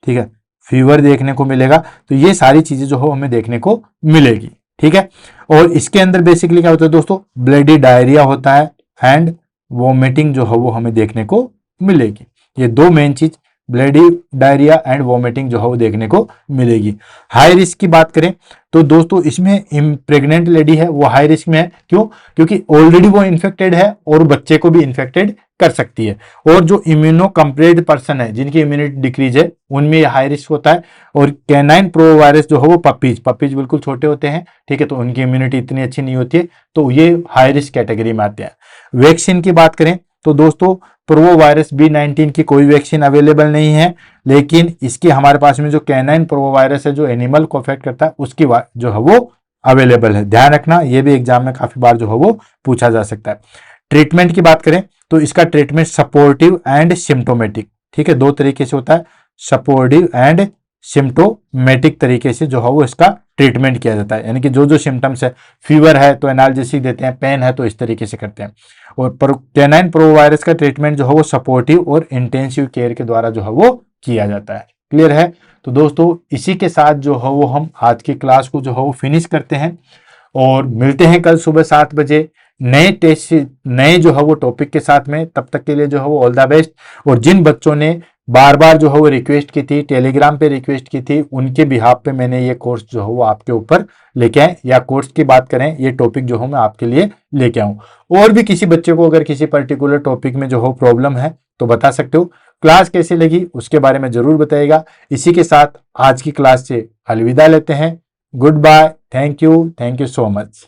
ठीक है, फीवर देखने को मिलेगा, तो ये सारी चीजें जो हो हमें देखने को मिलेगी, ठीक है। और इसके अंदर बेसिकली क्या होता है दोस्तों, ब्लडी डायरिया होता है एंड वोमिटिंग जो है वो हमें देखने को मिलेगी। ये 2 मेन चीज, ब्लडी डायरिया एंड वोमिटिंग जो है वो देखने को मिलेगी। हाई रिस्क की बात करें तो दोस्तों इसमें प्रेग्नेंट लेडी है वो हाई रिस्क में है, क्यों, क्योंकि ऑलरेडी वो इन्फेक्टेड है और बच्चे को भी इन्फेक्टेड कर सकती है। और जो इम्यूनो कंप्रेड पर्सन है जिनकी इम्यूनिटी डिक्रीज है उनमें हाई रिस्क होता है। और कैनाइन प्रो वायरस जो है वो पपीज बिल्कुल छोटे होते हैं, ठीक है, तो उनकी इम्यूनिटी इतनी अच्छी नहीं होती है, तो ये हाई रिस्क कैटेगरी में आते हैं। वैक्सीन की बात करें तो दोस्तों प्रोवो वायरस B19 की कोई वैक्सीन अवेलेबल नहीं है, लेकिन इसकी हमारे पास में जो कैनाइन प्रोवो वायरस है जो एनिमल को अफेक्ट करता है उसकी जो है वो अवेलेबल है। ध्यान रखना, ये भी एग्जाम में काफी बार जो है वो पूछा जा सकता है। ट्रीटमेंट की बात करें तो इसका ट्रीटमेंट सपोर्टिव एंड सिम्टोमेटिक, ठीक है, 2 तरीके से होता है, सपोर्टिव एंड सिम्टोमेटिक तरीके से जो है वो इसका ट्रीटमेंट किया जाता है। यानी कि जो सिम्टम्स है, फीवर है तो एनाल्जेसिक देते हैं, पेन है तो इस तरीके से करते हैं। और कैनाइन प्रो वायरस का ट्रीटमेंट जो है वो सपोर्टिव और इंटेंसिव केयर के द्वारा जो है वो किया जाता है। क्लियर है? तो दोस्तों इसी के साथ जो है वो हम आज की क्लास को जो है वो फिनिश करते हैं और मिलते हैं कल सुबह 7 बजे नए जो है वो टॉपिक के साथ में। तब तक के लिए जो है वो ऑल द बेस्ट। और जिन बच्चों ने बार बार जो है वो रिक्वेस्ट की थी, टेलीग्राम पे रिक्वेस्ट की थी, उनके बिहाफ पे मैंने ये कोर्स जो है वो आपके ऊपर लेके आए, या कोर्स की बात करें ये टॉपिक जो है मैं आपके लिए लेके आऊं। और भी किसी बच्चे को अगर किसी पर्टिकुलर टॉपिक में जो हो प्रॉब्लम है तो बता सकते हो। क्लास कैसी लगी उसके बारे में जरूर बताइएगा। इसी के साथ आज की क्लास से अलविदा लेते हैं। Good bye, thank you so much.